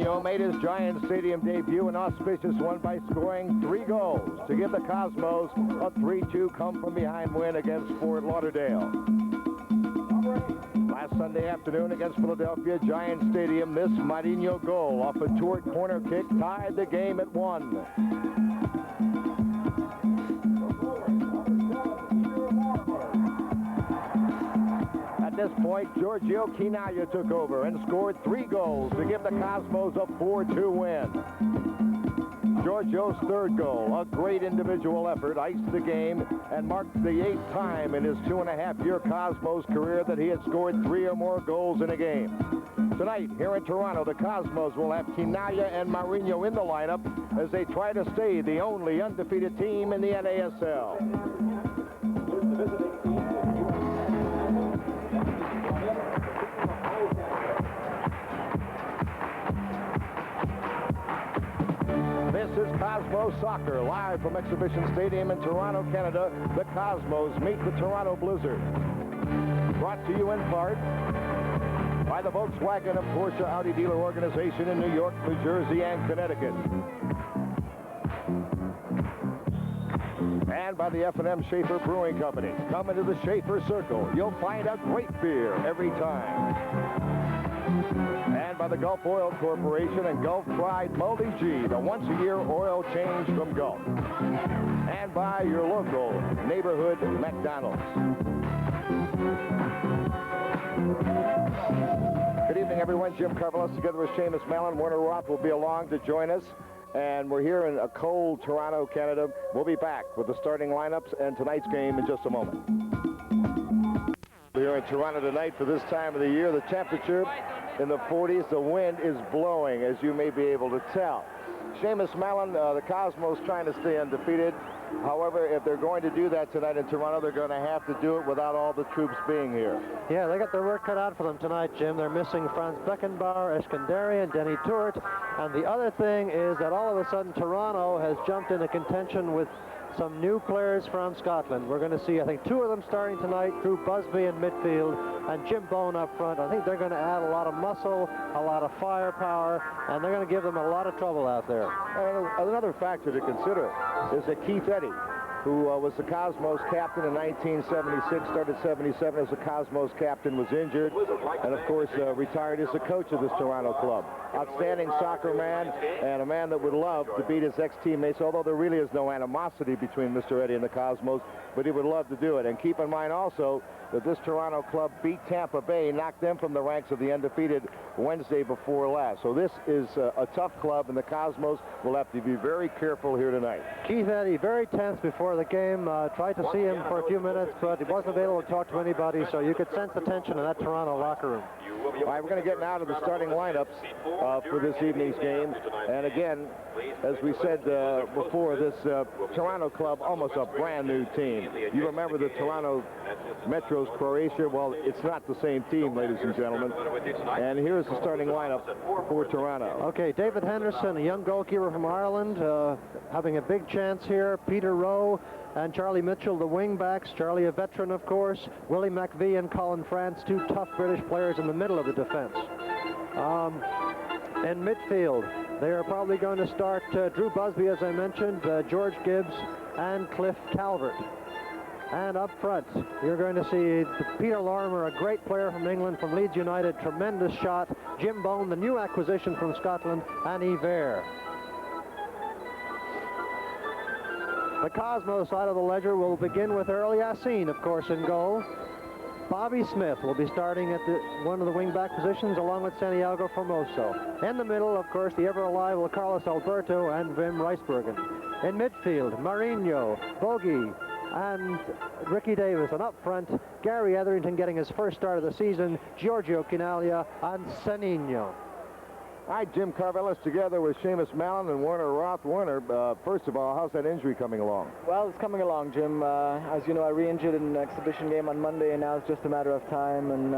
Marinho made his Giant Stadium debut, an auspicious one, by scoring 3 goals to give the Cosmos a 3-2 come-from-behind win against Fort Lauderdale. Last Sunday afternoon against Philadelphia, Giant Stadium, this Marinho goal off a toward corner kick tied the game at 1. At this point, Giorgio Chinaglia took over and scored 3 goals to give the Cosmos a 4-2 win. Giorgio's 3rd goal, a great individual effort, iced the game and marked the 8th time in his 2.5-year Cosmos career that he had scored 3 or more goals in a game. Tonight, here in Toronto, the Cosmos will have Chinaglia and Marinho in the lineup as they try to stay the only undefeated team in the NASL. This is Cosmos Soccer, live from Exhibition Stadium in Toronto, Canada. The Cosmos meet the Toronto Blizzard. Brought to you in part by the Volkswagen and Porsche Audi dealer organization in New York, New Jersey, and Connecticut. And by the F&M Schaefer Brewing Company. Come into the Schaefer Circle. You'll find a great beer every time. And by the Gulf Oil Corporation and Gulf Pride Multi G, the once-a-year oil change from Gulf. And by your local neighborhood McDonald's. Good evening, everyone. Jim Carvelis together with Seamus Mallon. Werner Roth will be along to join us. And we're here in a cold Toronto, Canada. We'll be back with the starting lineups and tonight's game in just a moment. We're here in Toronto tonight for this time of the year. The temperature in the 40s. The wind is blowing, as you may be able to tell. Seamus Mallon, the Cosmos trying to stay undefeated. However, if they're going to do that tonight in Toronto, they're going to have to do it without all the troops being here. Yeah, they got their work cut out for them tonight, Jim. They're missing Franz Beckenbauer, Eskandarian, Denny Tourt. And the other thing is that all of a sudden Toronto has jumped into contention with some new players from Scotland. We're going to see, I think, 2 of them starting tonight, Drew Busby in midfield and Jim Bone up front. I think they're going to add a lot of muscle, a lot of firepower, and they're going to give them a lot of trouble out there. Another factor to consider is that Keith Eddy, who was the Cosmos captain in 1976, started 77 as the Cosmos captain, was injured, and of course retired as the coach of this Toronto club. Outstanding soccer man, and a man that would love to beat his ex-teammates, although there really is no animosity between Mr. Eddy and the Cosmos, but he would love to do it. And keep in mind also that this Toronto club beat Tampa Bay, knocked them from the ranks of the undefeated Wednesday before last. So this is a tough club, and the Cosmos will have to be very careful here tonight. Keith Eddy, very tense before the game. Tried to see him for a few minutes, but he wasn't available to talk to anybody, so you could sense the tension in that Toronto locker room. All right, we're going to get now to the starting lineups for this evening's game. And again, as we said before, this Toronto club, almost a brand new team. You remember the Toronto Metros Croatia? Well, it's not the same team, ladies and gentlemen. And here's the starting lineup for Toronto. Okay, David Henderson, a young goalkeeper from Ireland, having a big chance here. Peter Rowe and Charlie Mitchell, the wing-backs. Charlie, a veteran, of course. Willie McVie and Colin France, 2 tough British players in the middle of the defense. In midfield, they are probably going to start Drew Busby, as I mentioned, George Gibbs, and Cliff Calvert. And up front, you're going to see Peter Lorimer, a great player from England, from Leeds United, tremendous shot. Jim Bone, the new acquisition from Scotland, and Yves Eyre. The Cosmos side of the ledger will begin with Earl Yassin, of course, in goal. Bobby Smith will be starting at one of the wing-back positions, along with Santiago Formoso. In the middle, of course, the ever-alive Carlos Alberto and Wim Reisbergen. In midfield, Marinho, Bogey, and Ricky Davis. And up front, Gary Etherington getting his first start of the season, Giorgio Chinaglia, and Sanino. All right, Jim Carvelis together with Seamus Mallon and Werner Roth. Werner, first of all, how's that injury coming along? Well, it's coming along, Jim. As you know, I re-injured in an exhibition game on Monday, and now it's just a matter of time and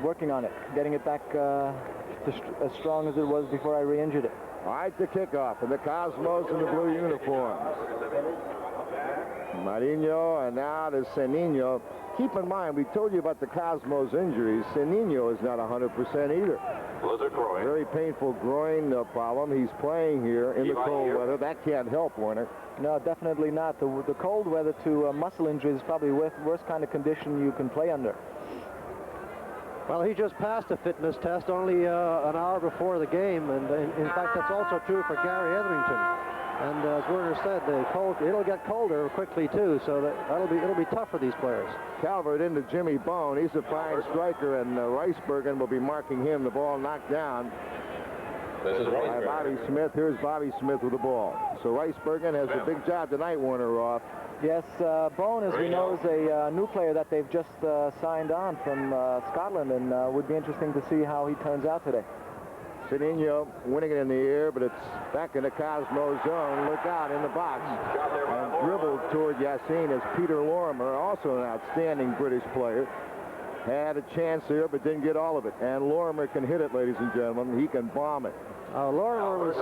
working on it, getting it back as strong as it was before I re-injured it. All right, the kickoff, and the Cosmos in the blue uniforms. Marinho, and now to Sanino. Keep in mind, we told you about the Cosmos injuries. Sanino is not 100% either. Very painful groin problem. He's playing here in the cold weather. That can't help, Warner. No, definitely not. The cold weather to muscle injuries is probably the worst kind of condition you can play under. Well, he just passed a fitness test only an hour before the game, and in fact, that's also true for Gary Etherington. And as Werner said, it'll get colder quickly too, so it'll be tough for these players. Calvert into Jimmy Bone. He's a fine striker, and Reisbergen will be marking him. The ball knocked down by Bobby Smith. Here's Bobby Smith with the ball. So Reisbergen has a big job tonight, Warner Roth. Yes, Bone, as we know, is a new player that they've just signed on from Scotland, and would be interesting to see how he turns out today. Cedinho winning it in the air, but it's back in the Cosmo zone. Look out in the box. And dribbled toward Yassin as Peter Lorimer, also an outstanding British player. Had a chance here, but didn't get all of it. And Lorimer can hit it, ladies and gentlemen. He can bomb it. Lorimer's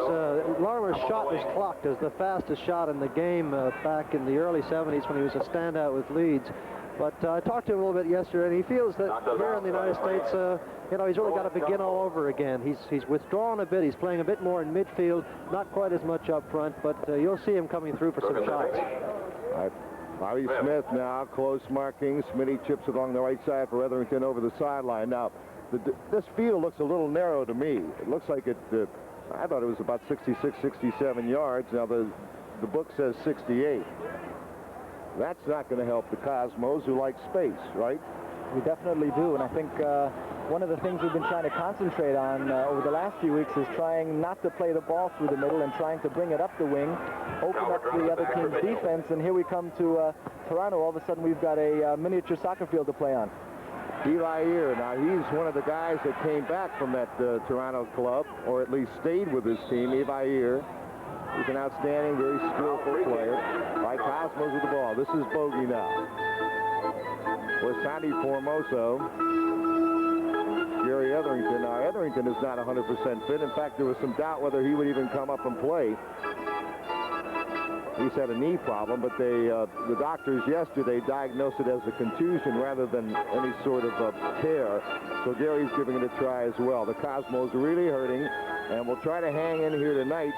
shot was clocked as the fastest shot in the game back in the early 70s when he was a standout with Leeds. But I talked to him a little bit yesterday, and he feels that here in the United States, he's really got to begin all over again. He's withdrawn a bit. He's playing a bit more in midfield, not quite as much up front, but you'll see him coming through for some shots. All right. Bobby Smith now, close marking. Smitty chips along the right side for Etherington over the sideline. Now, this field looks a little narrow to me. It looks like it, I thought it was about 66, 67 yards. Now, the book says 68. That's not going to help the Cosmos, who like space, right? We definitely do, and I think one of the things we've been trying to concentrate on over the last few weeks is trying not to play the ball through the middle and trying to bring it up the wing, open up the other team's defense, and here we come to Toronto. All of a sudden, we've got a miniature soccer field to play on. Eli Ear, now he's one of the guys that came back from that Toronto club, or at least stayed with his team. Eli Ear. He's an outstanding, very skillful player. By Cosmos with the ball. This is Bogey now. With Sandy Formoso. Gary Etherington. Now, Etherington is not 100% fit. In fact, there was some doubt whether he would even come up and play. He's had a knee problem, but the doctors yesterday diagnosed it as a contusion rather than any sort of tear. So Gary's giving it a try as well. The Cosmos are really hurting, and will try to hang in here tonight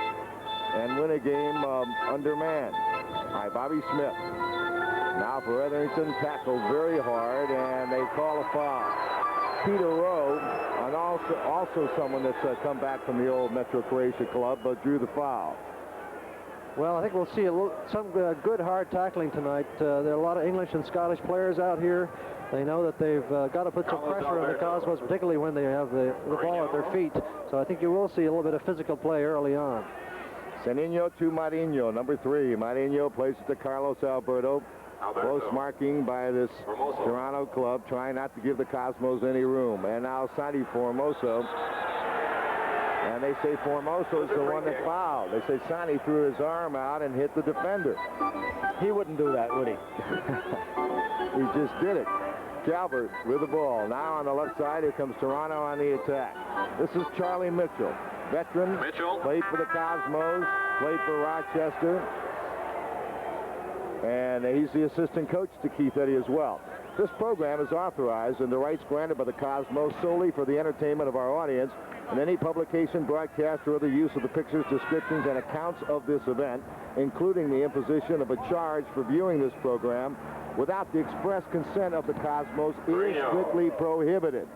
and win a game undermanned by Bobby Smith. Now for Etherington, tackled very hard, and they call a foul. Peter Rowe, and also someone that's come back from the old Metro Croatia club, but drew the foul. Well, I think we'll see some good hard tackling tonight. There are a lot of English and Scottish players out here. They know that they've got to put some pressure on the Cosmos, particularly when they have the ball at their feet. So I think you will see a little bit of physical play early on. Cedinho to Marinho, number 3. Marinho plays it to Carlos Alberto. Close marking by this Toronto club, trying not to give the Cosmos any room. And now Sandy Formoso. And they say Formoso is the one that fouled. They say Sandy threw his arm out and hit the defender. He wouldn't do that, would he? He just did it. Calvert with the ball. Now on the left side, here comes Toronto on the attack. This is Charlie Mitchell. Veteran, played for the Cosmos, played for Rochester. And he's the assistant coach to Keith Eddy as well. This program is authorized and the rights granted by the Cosmos solely for the entertainment of our audience, and any publication, broadcast, or other use of the pictures, descriptions, and accounts of this event, including the imposition of a charge for viewing this program without the express consent of the Cosmos, is strictly prohibited.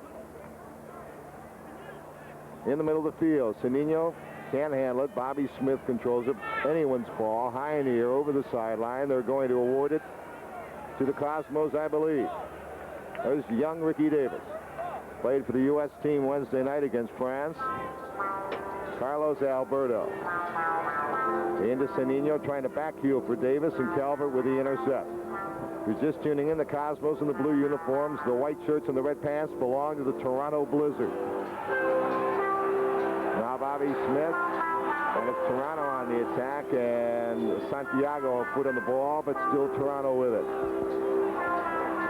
In the middle of the field, Cedinho can't handle it. Bobby Smith controls it. Anyone's ball, high in the air, over the sideline. They're going to award it to the Cosmos, I believe. There's young Ricky Davis. Played for the U.S. team Wednesday night against France. Carlos Alberto. Into Cedinho, trying to backheel for Davis, and Calvert with the intercept. If you're just tuning in, the Cosmos in the blue uniforms, the white shirts and the red pants belong to the Toronto Blizzard. Now Bobby Smith, and it's Toronto on the attack, and Santiago a foot on the ball, but still Toronto with it.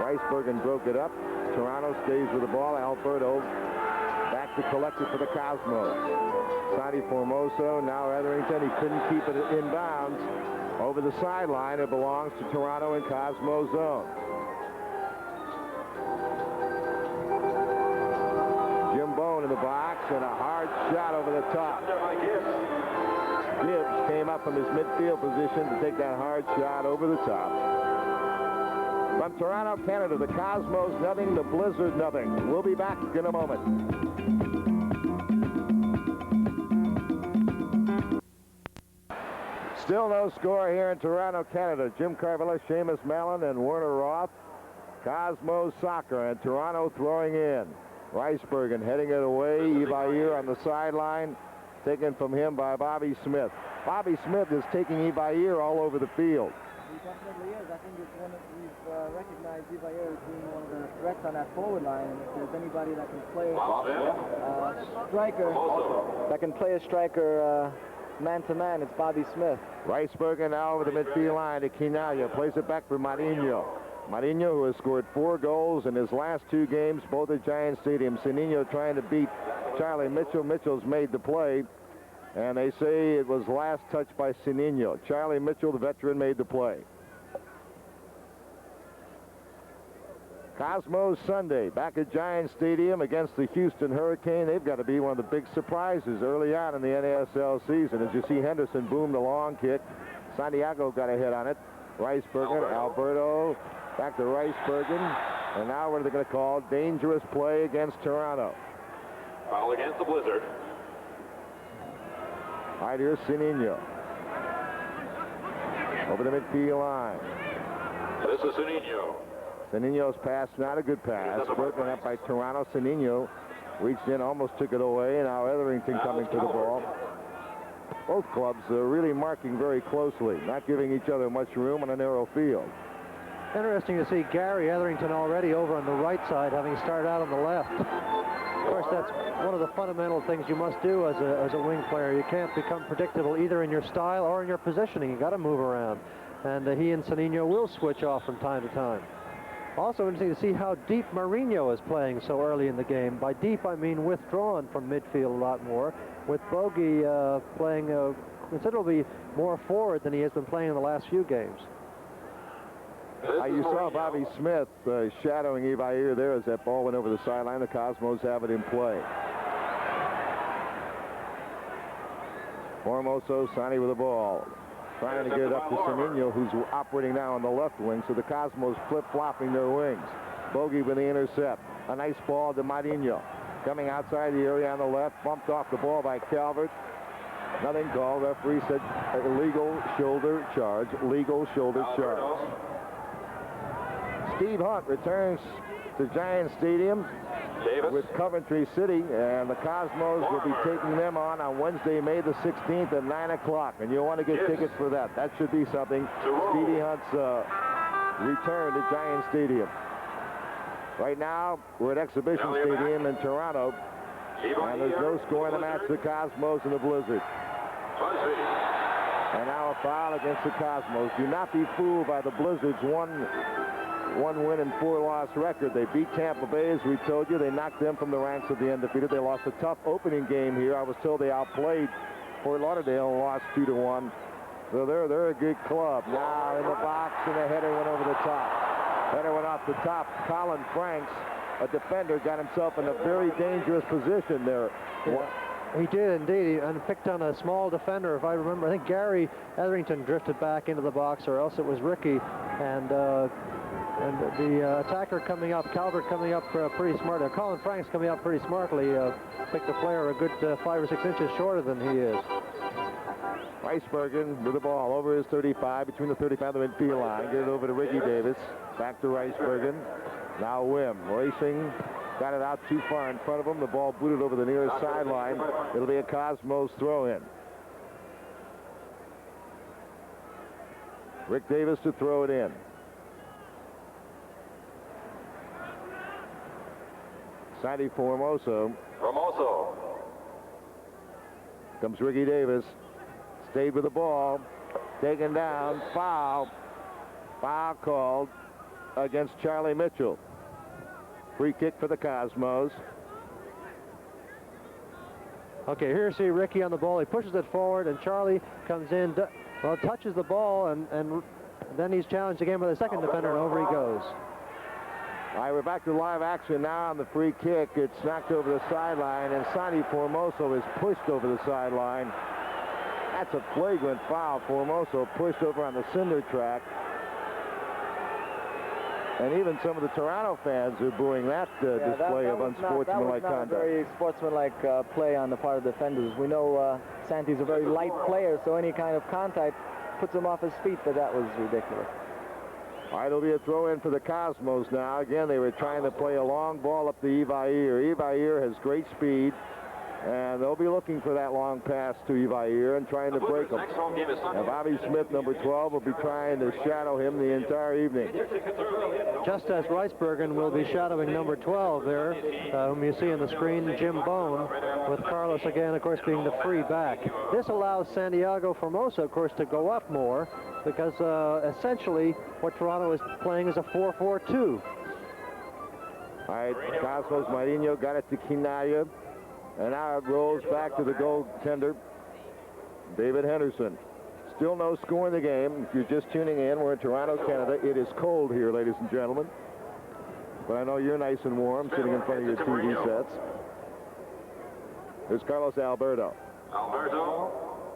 Reisbergen broke it up. Toronto stays with the ball. Alberto back to collect it for the Cosmos. Sandy Formoso, now Etherington. He couldn't keep it in bounds. Over the sideline, it belongs to Toronto in Cosmo zone. Jim Bone in the box. and a hard shot over the top. Gibbs came up from his midfield position to take that hard shot over the top. From Toronto, Canada, the Cosmos nothing, the Blizzard nothing. We'll be back in a moment. Still no score here in Toronto, Canada. Jim Carvilla, Seamus Mallon, and Werner Roth. Cosmos soccer, and Toronto throwing in. Ricebergen heading it away. Ibair on the sideline, taken from him by Bobby Smith. Bobby Smith is taking Ibair all over the field. He definitely is. I think it's one of, we've recognized Ibair as being one of the threats on that forward line, and if there's anybody that can play a striker man-to-man, it's Bobby Smith. Ricebergen now over the midfield line to Quinaglia. Plays it back for Marinho. Marinho, who has scored 4 goals in his last 2 games, both at Giant Stadium. Sininho trying to beat Charlie Mitchell. Mitchell's made the play, and they say it was last touched by Sininho. Charlie Mitchell, the veteran, made the play. Cosmos Sunday, back at Giant Stadium against the Houston Hurricane. They've got to be one of the big surprises early on in the NASL season. As you see, Henderson boomed the long kick. Santiago got a hit on it. Ricebergen, Alberto, back to Ricebergen. And now what are they going to call? Dangerous play against Toronto. Foul against the Blizzard. Right here, Sininho. Over the midfield line. This is Sininho. Sininho's pass, not a good pass. Broken up by Toronto. Sininho reached in, almost took it away. And now Etherington coming to the ball. Both clubs are really marking very closely, not giving each other much room on a narrow field. Interesting to see Gary Etherington already over on the right side, having started out on the left. Of course, that's one of the fundamental things you must do as a wing player. You can't become predictable either in your style or in your positioning. You got to move around. And he and Sininho will switch off from time to time. Also interesting to see how deep Marinho is playing so early in the game. By deep, I mean withdrawn from midfield a lot more, with Bogey playing considerably more forward than he has been playing in the last few games. You saw Bobby Smith shadowing Ibair there as that ball went over the sideline. The Cosmos have it in play. Formoso, Sani with the ball. Trying to get it up to Sininho, who's operating now on the left wing, so the Cosmos flip-flopping their wings. Bogey with the intercept. A nice ball to Marinho. Coming outside the area on the left, bumped off the ball by Calvert. Nothing called. Referee said illegal shoulder charge. Legal shoulder charge. Steve Hunt returns to Giant Stadium with Coventry City, and the Cosmos will be taking them on Wednesday, May the 16th at 9 o'clock. And you'll want to get tickets for that. That should be something. Stevie Hunt's return to Giant Stadium. Right now, we're at Exhibition Stadium in Toronto, and there's no score in the match, the Cosmos and the Blizzard. And now a foul against the Cosmos. Do not be fooled by the Blizzard's one win and 4 loss record. They beat Tampa Bay, as we told you. They knocked them from the ranks of the undefeated. They lost a tough opening game here. I was told they outplayed Fort Lauderdale and lost 2-1. So they're a good club. Now in the box, and the header went over the top. Header went off the top. Colin Franks, a defender, got himself in a very dangerous position there. Yeah. He did indeed, and picked on a small defender, if I remember. I think Gary Etherington drifted back into the box, or else it was Ricky. And the attacker coming up, Calvert coming up pretty smart. Colin Franks coming up pretty smartly, picked the player a good 5 or 6 inches shorter than he is. Ricebergen with the ball over his 35, between the 35 and the midfield line. Get it over to Ricky Davis. Back to Ricebergen. Now Wim racing. Got it out too far in front of him. The ball booted over the nearest sideline. It'll be a Cosmos throw-in. Rick Davis to throw it in. Sandy Formoso. Comes Ricky Davis. Stayed with the ball. Taken down. Foul. Foul called against Charlie Mitchell. Free kick for the Cosmos. Okay, here you see Ricky on the ball. He pushes it forward, and Charlie comes in, touches the ball, and then he's challenged again by the second defender, and over he goes. All right, we're back to live action now on the free kick. It's knocked over the sideline, and Santi Formoso is pushed over the sideline. That's a flagrant foul. Formoso pushed over on the cinder track. And even some of the Toronto fans are booing that display of unsportsmanlike conduct. That was not a very sportsmanlike play on the part of the defenders. We know Santi's a very light player, so any kind of contact puts him off his feet, but that was ridiculous. All right, it'll be a throw-in for the Cosmos now. Again, they were trying to play a long ball up to Ivair. Ivair has great speed, and they'll be looking for that long pass to Ivair and trying to break him. And Bobby Smith, number 12, will be trying to shadow him the entire evening. Just as Reisbergen will be shadowing number 12 there, whom you see on the screen, Jim Bone, with Carlos again, of course, being the free back. This allows Santiago Formosa, of course, to go up more, because essentially what Toronto is playing is a 4-4-2. All right, Cosmos Marinho got it to Quinaya, and now it rolls back to the goaltender, David Henderson. Still no score in the game. If you're just tuning in, we're in Toronto, Canada. It is cold here, ladies and gentlemen. But I know you're nice and warm sitting in front of your TV sets. Here's Carlos Alberto.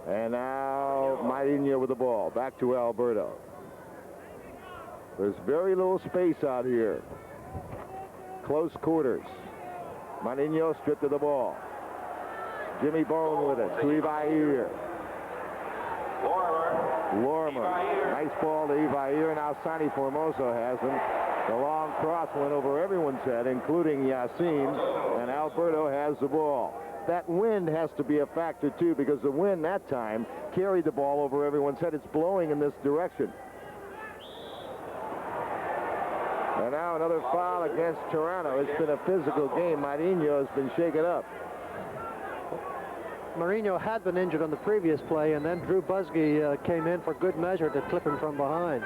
And now Marinho with the ball. Back to Alberto. There's very little space out here. Close quarters. Marinho stripped of the ball. Jimmy Bone with it. To Ivair. Lormer. Nice ball to Ivair. Now Santi Formoso has him. The long cross went over everyone's head, including Yassin, and Alberto has the ball. That wind has to be a factor, too, because the wind that time carried the ball over everyone's head. It's blowing in this direction. And now another foul against Toronto. It's been a physical game. Marinho has been shaken up. Marinho had been injured on the previous play, and then Drew Busby came in for good measure to clip him from behind.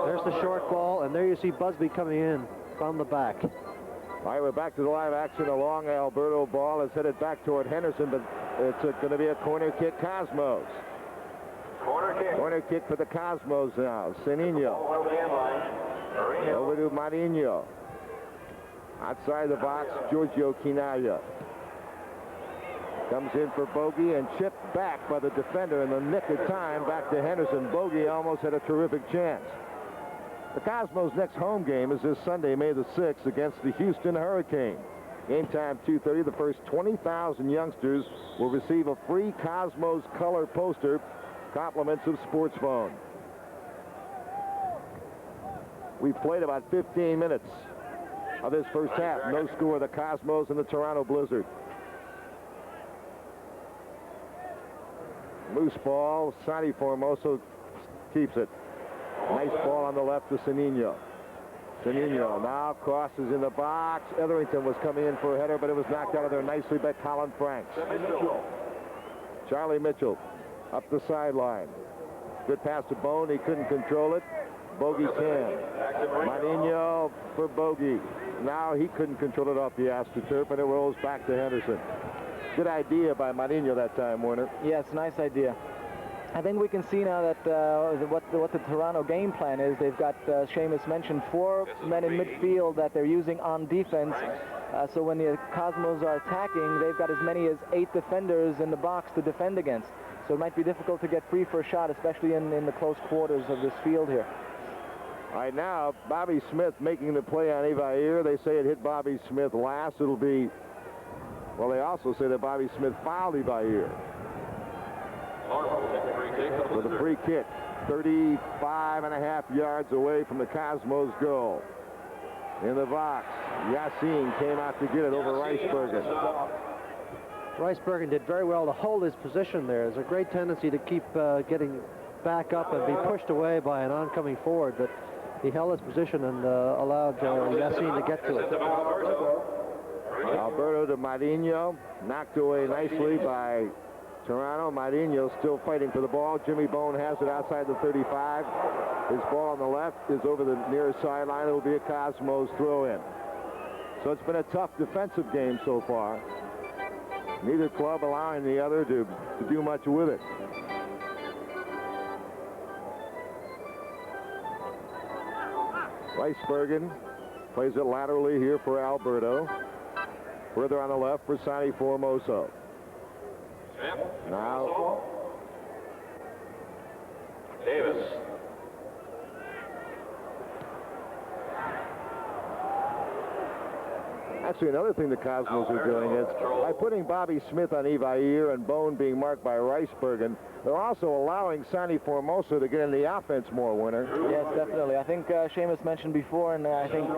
There's the short ball, and there you see Busby coming in from the back. All right, we're back to the live action. A long Alberto ball is headed back toward Henderson, but it's going to be a corner kick, Cosmos. Corner kick for the Cosmos now. Senino. Over to Marinho. Outside the box, Giorgio Quinaya. Comes in for Bogey and chipped back by the defender in the nick of time back to Henderson. Bogey almost had a terrific chance. The Cosmos' next home game is this Sunday, May the 6th, against the Houston Hurricane. Game time 2:30. The first 20,000 youngsters will receive a free Cosmos color poster, compliments of Sports Phone. We've played about 15 minutes of this first half. No score, the Cosmos and the Toronto Blizzard. Loose ball. Santi Formoso keeps it. Nice ball on the left to Senino. Senino now crosses in the box. Etherington was coming in for a header, but it was knocked out of there nicely by Colin Franks. Charlie Mitchell up the sideline. Good pass to Bone. He couldn't control it. Bogey can. Marinho for Bogey. Now he couldn't control it off the AstroTurf, and it rolls back to Henderson. Good idea by Marinho that time, Warner. Yes, nice idea. I think we can see now that what the Toronto game plan is. They've got, Seamus mentioned, 4 men in midfield that they're using on defense. So when the Cosmos are attacking, they've got as many as 8 defenders in the box to defend against. So it might be difficult to get free for a shot, especially in the close quarters of this field here. All right, now Bobby Smith making the play on Ivair. They say it hit Bobby Smith last. It'll be, well, they also say that Bobby Smith fouled Ivair. With a free kick, 35.5 yards away from the Cosmos goal. In the box, Yassin came out to get it over Reisbergen. Reisbergen did very well to hold his position there. There's a great tendency to keep getting back up and be pushed away by an oncoming forward, but he held his position and allowed Yassin to get to it. Alberto to Marinho, knocked away nicely by Toronto. Marinho still fighting for the ball. Jimmy Bone has it outside the 35. His ball on the left is over the near sideline. It will be a Cosmos throw-in. So it's been a tough defensive game so far. Neither club allowing the other to do much with it. Ricebergen plays it laterally here for Alberto. Further on the left for Sonny Formoso. Now Davis. actually, another thing the Cosmos are doing is by putting Bobby Smith on Evair and Bone being marked by Ricebergen, they're also allowing Sonny Formoso to get in the offense more, Winner. Yes, definitely. I think Seamus mentioned before, and I think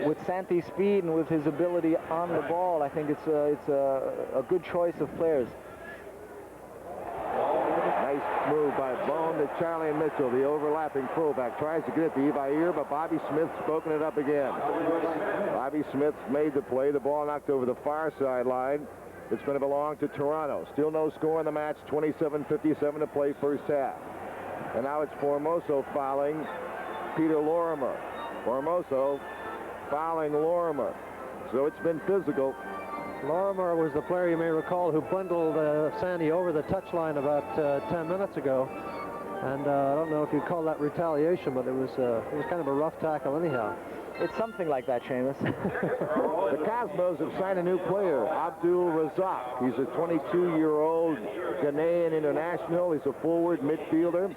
with Santi's speed and with his ability on the ball, I think it's a good choice of players. Nice move by Bone to Charlie Mitchell, the overlapping fullback. Tries to get it to Evair, but Bobby Smith's spoken it up again. Bobby Smith made the play. The ball knocked over the far sideline. It's going to belong to Toronto. Still no score in the match. 27:57 to play first half. And now it's Formoso fouling Peter Lorimer. Formoso fouling Lorimer. So it's been physical. Lorimer was the player, you may recall, who bundled Sandy over the touchline about 10 minutes ago. And I don't know if you'd call that retaliation, but it was kind of a rough tackle anyhow. It's something like that, Seamus. The Cosmos have signed a new player, Abdul Razak. He's a 22-year-old Ghanaian international. He's a forward midfielder.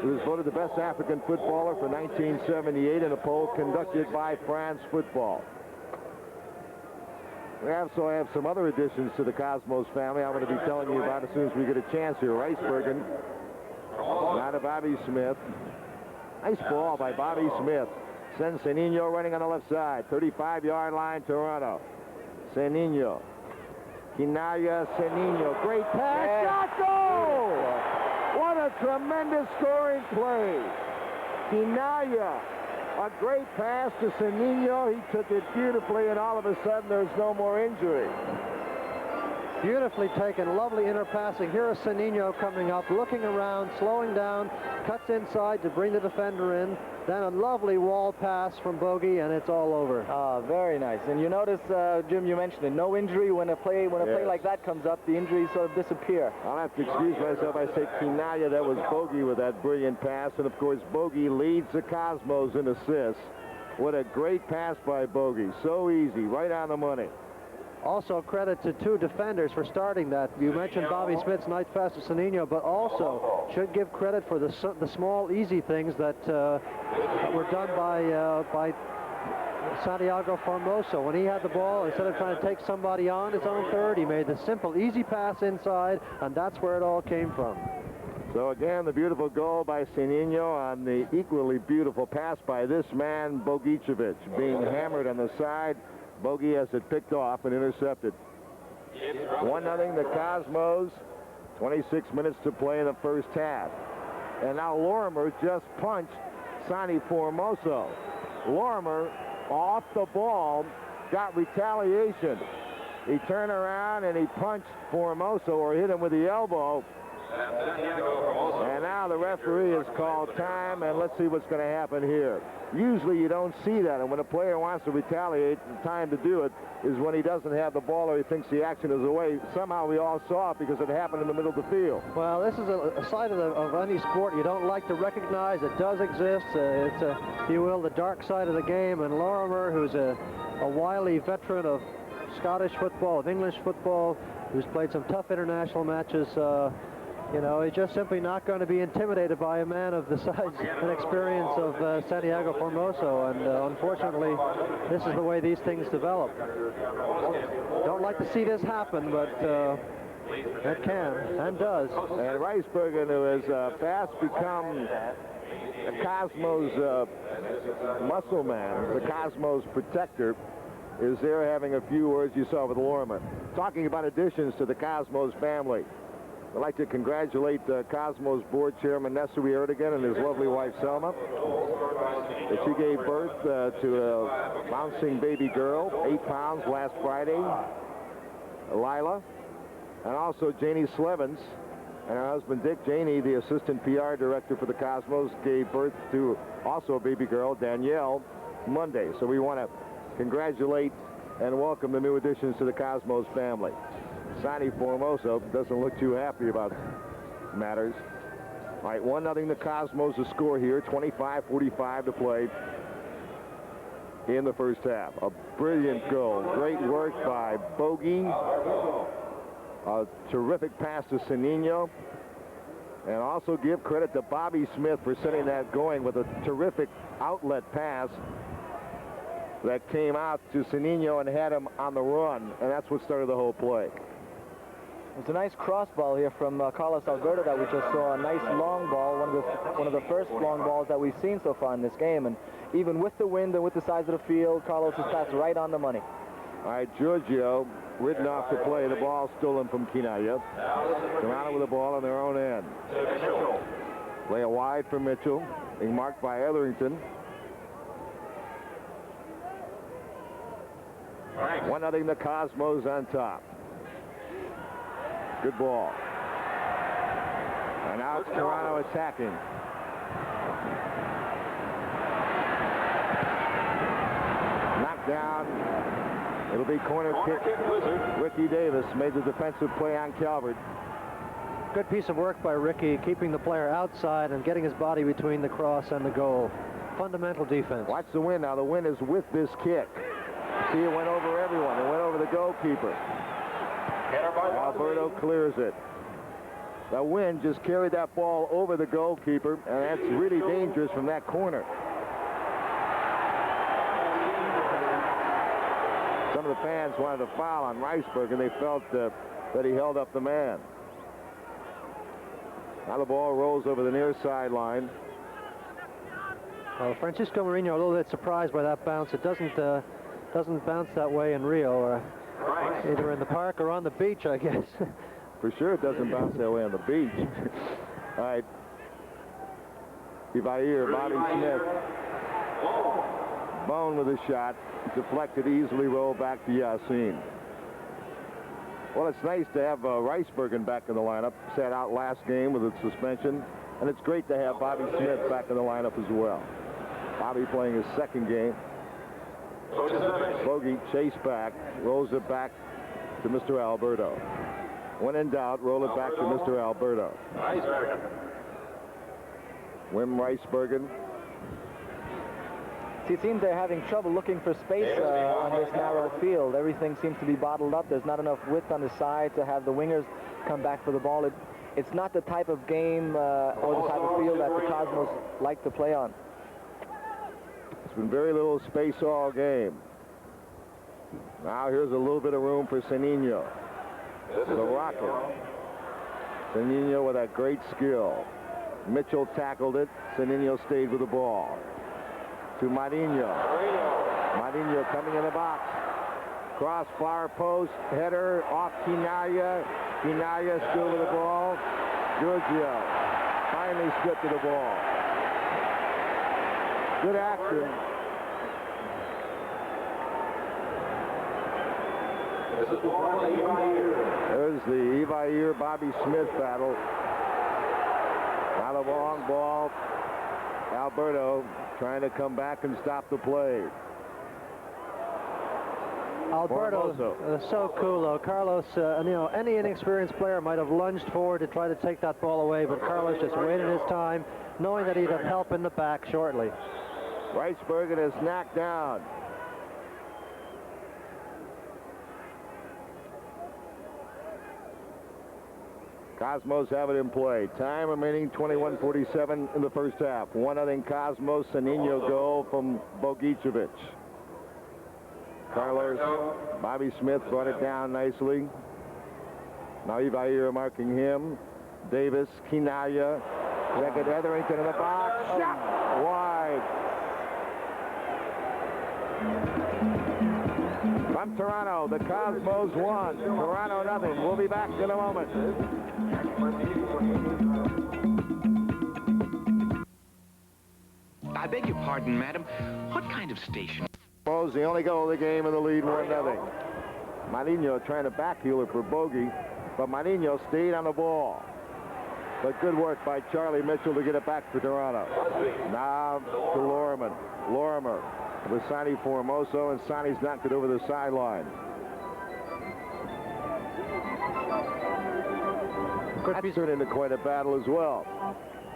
He was voted the best African footballer for 1978 in a poll conducted by France Football. We also have some other additions to the Cosmos family I'm going to be telling you about as soon as we get a chance here. Ricebergen, now to Bobby Smith. Nice ball by Bobby Smith. Sends Senino running on the left side. 35-yard line, Toronto. Senino. Kinaya Senino. Great pass. Shot goal! What a tremendous scoring play. Kinaya. A great pass to Senino. He took it beautifully, and all of a sudden there's no more injury. Beautifully taken, lovely inner passing. Here is Senino coming up, looking around, slowing down, cuts inside to bring the defender in. Then a lovely wall pass from Bogey, and it's all over. Very nice. And you notice, Jim, you mentioned it. No injury when a play like that comes up. The injuries sort of disappear. I'll have to excuse myself. I say Kinaya. That was Bogey with that brilliant pass, and of course Bogey leads the Cosmos in assists. What a great pass by Bogey. So easy, right on the money. Also credit to two defenders for starting that. You mentioned Bobby Smith's nice pass to Senino, but also should give credit for the small, easy things that were done by Santiago Formoso. When he had the ball, instead of trying to take somebody on his own third, he made the simple, easy pass inside, and that's where it all came from. So again, the beautiful goal by Senino on the equally beautiful pass by this man, Bogicevic, being hammered on the side. Bogey has it picked off and intercepted. 1-0 the Cosmos. 26 minutes to play in the first half. And now Lorimer just punched Sonny Formoso. Lorimer off the ball, got retaliation. He turned around and he punched Formoso, or hit him with the elbow. And now the referee has called time, and let's see what's going to happen here. Usually you don't see that, and when a player wants to retaliate, the time to do it is when he doesn't have the ball or he thinks the action is away. Somehow we all saw it because it happened in the middle of the field. Well, this is a side of any sport you don't like to recognize. It does exist. It's, if you will, the dark side of the game, and Lorimer, who's a wily veteran of Scottish football, of English football, who's played some tough international matches, you know, he's just simply not going to be intimidated by a man of the size and experience of Santiago Formoso, and unfortunately, this is the way these things develop. Don't like to see this happen, but it can and does. And Ricebergen, who has fast become the Cosmos muscle man, the Cosmos protector, is there having a few words you saw with Lorimer. Talking about additions to the Cosmos family. I'd like to congratulate Cosmos board chairman Nessery Erdogan and his lovely wife Selma. That she gave birth to a bouncing baby girl, 8 pounds, last Friday, Lila. And also Janie Slevins and her husband Dick. Janie, the assistant PR director for the Cosmos, gave birth to also a baby girl, Danielle, Monday. So we want to congratulate and welcome the new additions to the Cosmos family. Sonny Formoso doesn't look too happy about matters. All right, 1-0 the Cosmos to score here, 25:45 to play. in the first half. A brilliant goal. Great work by Bogey. A terrific pass to Sanino. And also give credit to Bobby Smith for setting that going with a terrific outlet pass that came out to Sanino and had him on the run. And that's what started the whole play. It's a nice cross ball here from Carlos Alberto that we just saw. A nice long ball, one of the first long balls that we've seen so far in this game. And even with the wind and with the size of the field, Carlos has passed right on the money. All right, Giorgio ridden off the play. The ball stolen from Kinaya. Toronto with the ball on their own end. Play a wide for Mitchell, being marked by Etherington. 1-0 the Cosmos on top. Good ball. And now it's Toronto attacking. Knocked down. It'll be corner kick. Ricky Davis made the defensive play on Calvert. Good piece of work by Ricky, keeping the player outside and getting his body between the cross and the goal. Fundamental defense. Watch the wind. Now the wind is with this kick. See, it went over everyone. It went over the goalkeeper. Alberto clears it. The wind just carried that ball over the goalkeeper, and that's really dangerous from that corner. Some of the fans wanted to foul on Riceburg, and they felt that he held up the man. Now the ball rolls over the near sideline. Well, Francisco Mourinho, a little bit surprised by that bounce. It doesn't bounce that way in Rio, either in the park or on the beach, I guess. For sure it doesn't bounce that way on the beach. All right. Ivair, Bobby Smith. Bone with a shot. Deflected, easily rolled back to Yassin. Well, it's nice to have Ricebergen back in the lineup. Sat out last game with a suspension. And it's great to have Bobby Smith back in the lineup as well. Bobby playing his second game. Bogey chase back, rolls it back to Mr. Alberto. When in doubt, roll it back to Mr. Alberto. Wim Ricebergen. See, it seems they're having trouble looking for space on this narrow field. Everything seems to be bottled up. There's not enough width on the side to have the wingers come back for the ball. It's not the type of game or the type of field that the Cosmos like to play on. There's been very little space all game. Now here's a little bit of room for Sanino. The rocket. Sanino with that great skill. Mitchell tackled it. Sanino stayed with the ball. To Marinho. Marinho coming in the box. Cross far post. Header off Kinaya. Kinaya still with the ball. Giorgio finally stripped to the ball. Good action. There's the Ivair Bobby Smith battle. Now the long ball. Alberto trying to come back and stop the play. Alberto, so cool though. Carlos, any inexperienced player might have lunged forward to try to take that ball away, but Carlos just waited his time, knowing that he'd have help in the back shortly. Ricebergen is knocked down. Cosmos have it in play. Time remaining 21:47 in the first half. 1-0 Cosmos. Sanino goal from Bogicevic. Carlos, Bobby Smith brought it down nicely. Now Ivair marking him. Davis, Kinaya. Second Etherington in the box. Shot! Wide. From Toronto, the Cosmos won. Toronto nothing. We'll be back in a moment. I beg your pardon, madam. What kind of station? The only goal of the game in the lead, 1-0. Marinho trying to backheel it for Bogey, but Marinho stayed on the ball. But good work by Charlie Mitchell to get it back for Toronto. Now to Lorimer. Lorimer with Sonny Formoso, and Sonny's knocked it over the sideline. That turned into quite a battle as well.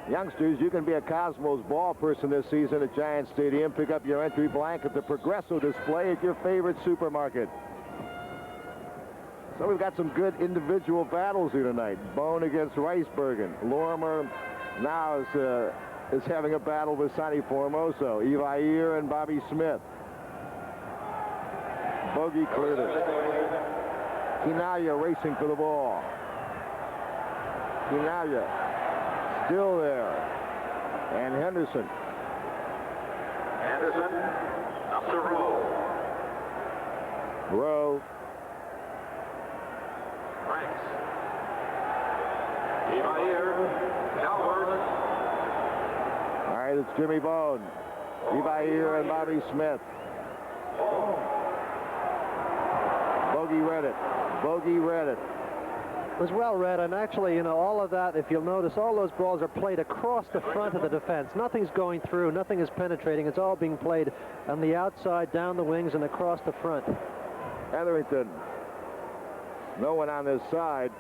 Youngsters, you can be a Cosmos ball person this season at Giant Stadium. Pick up your entry blank at the Progresso display at your favorite supermarket. So we've got some good individual battles here tonight. Bone against Ricebergen. Lorimer now is having a battle with Sonny Formoso. Evair and Bobby Smith. Bogey cleared it. Quinaya racing for the ball. Quinaya still there. And Henderson. Anderson, up to Rowe. Rowe. Franks. Evair, Calvert. All right, it's Jimmy Bone. Evair and Bobby Smith. Bogey read it. Bogey read it. It was well read, and actually, you know, all of that, if you'll notice, all those balls are played across the front of the defense. Nothing's going through, nothing is penetrating. It's all being played on the outside, down the wings, and across the front. Etherington. No one on this side.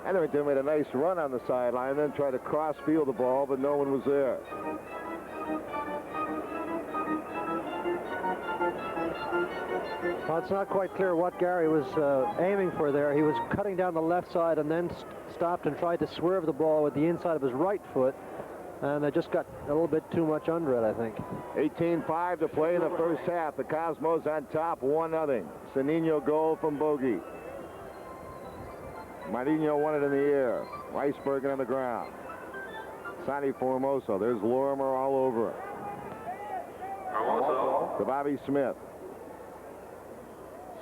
Etherington made a nice run on the sideline, then tried to cross-field the ball, but no one was there. Well, it's not quite clear what Gary was aiming for there. He was cutting down the left side and then stopped and tried to swerve the ball with the inside of his right foot. And it just got a little bit too much under it, I think. 18-5 to play in the first half. The Cosmos on top, 1-0. Sanino goal from Bogey. Marino won it in the air. Ricebergen on the ground. Sonny Formoso. There's Lorimer all over it. Formoso. To Bobby Smith.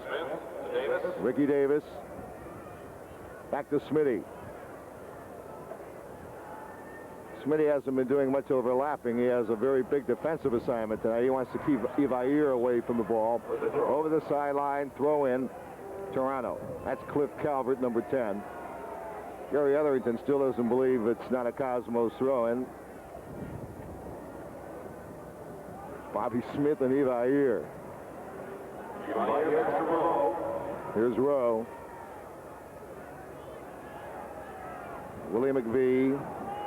Smith to Davis. Ricky Davis. Back to Smitty. Smitty hasn't been doing much overlapping. He has a very big defensive assignment tonight. He wants to keep Evair away from the ball. Over the sideline, throw in, Toronto. That's Cliff Calvert, number 10. Gary Etherington still doesn't believe it's not a Cosmos throw-in. Bobby Smith and Evair. Here's Rowe. Willie McVie.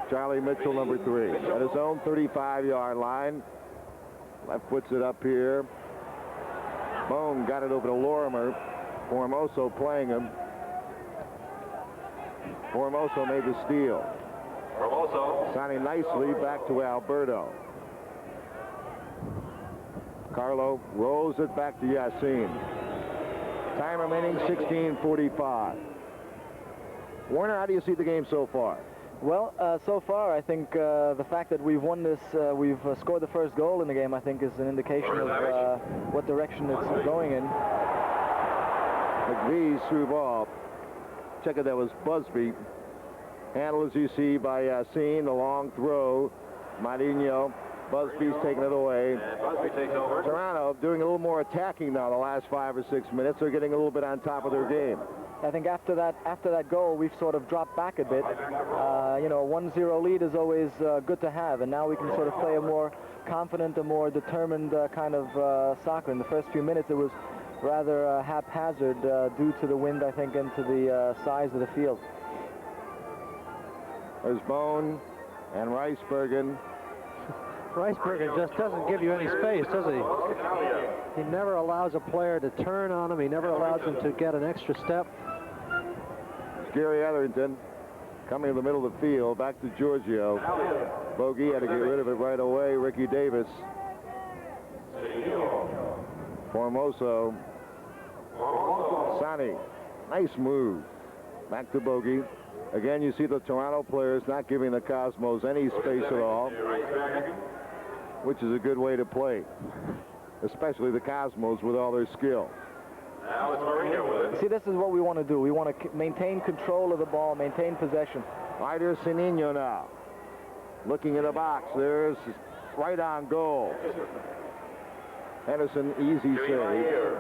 Charlie Mitchell, number 3. At his own 35-yard line. Left puts it up here. Bone got it over to Lorimer. Formoso playing him. Formoso made the steal. Formoso. Signing nicely back to Alberto. Carlo rolls it back to Yassin. Time remaining 16:45. Warner, how do you see the game so far? Well, so far, I think the fact that we've won this, we've scored the first goal in the game, I think is an indication of what direction it's going in. McVie's through ball. Check it, that was Busby. Handled, as you see, by Yassin. The long throw. Marino. Busby's taking it away. And Busby takes over. Toronto doing a little more attacking now the last 5 or 6 minutes. They're getting a little bit on top of their game. I think after that goal, we've sort of dropped back a bit. You know, a 1-0 lead is always good to have, and now we can sort of play a more confident, a more determined kind of soccer. In the first few minutes, it was rather haphazard due to the wind, I think, and to the size of the field. There's Bone and Ricebergen. Ricebergen just doesn't give you any space, does he? He never allows a player to turn on him. He never allows him to get an extra step. Gary Etherington coming in the middle of the field. Back to Giorgio. Bogey had to get rid of it right away. Ricky Davis. Formoso. Sonny. Nice move. Back to Bogey. Again, you see the Toronto players not giving the Cosmos any space at all, which is a good way to play, especially the Cosmos with all their skill. Now it's Marino with it. See, this is what we want to do. We want to maintain control of the ball, maintain possession. Right, here's Sanino now. Looking at the box. There's right on goal. Henderson, easy save.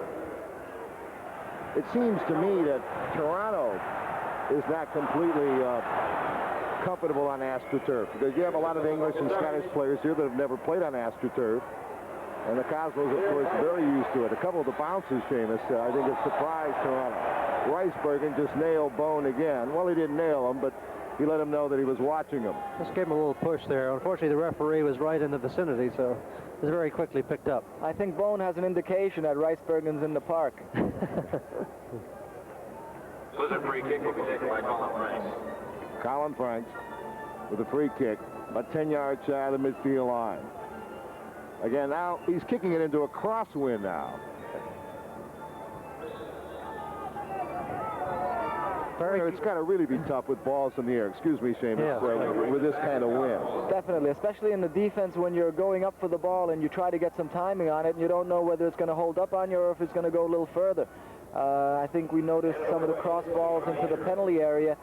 It seems to me that Toronto is not completely comfortable on AstroTurf, because you have a lot of English and Scottish players here that have never played on AstroTurf. And the Cosmos, of course, very used to it. A couple of the bounces, Seamus, I think have surprised Toronto. Ricebergen just nailed Bone again. Well, he didn't nail him, but he let him know that he was watching him. Just gave him a little push there. Unfortunately, the referee was right in the vicinity, so it was very quickly picked up. I think Bone has an indication that Ricebergen's in the park. Blizzard free kick will be taken by Colin Franks. Colin Franks with a free kick, about 10 yards shy of the midfield line. Again, now he's kicking it into a crosswind now. It's got to really be tough with balls in the air. Excuse me, Seamus, with this kind of wind. Definitely, especially in the defense when you're going up for the ball and you try to get some timing on it and you don't know whether it's going to hold up on you or if it's going to go a little further. I think we noticed some of the cross balls into the penalty area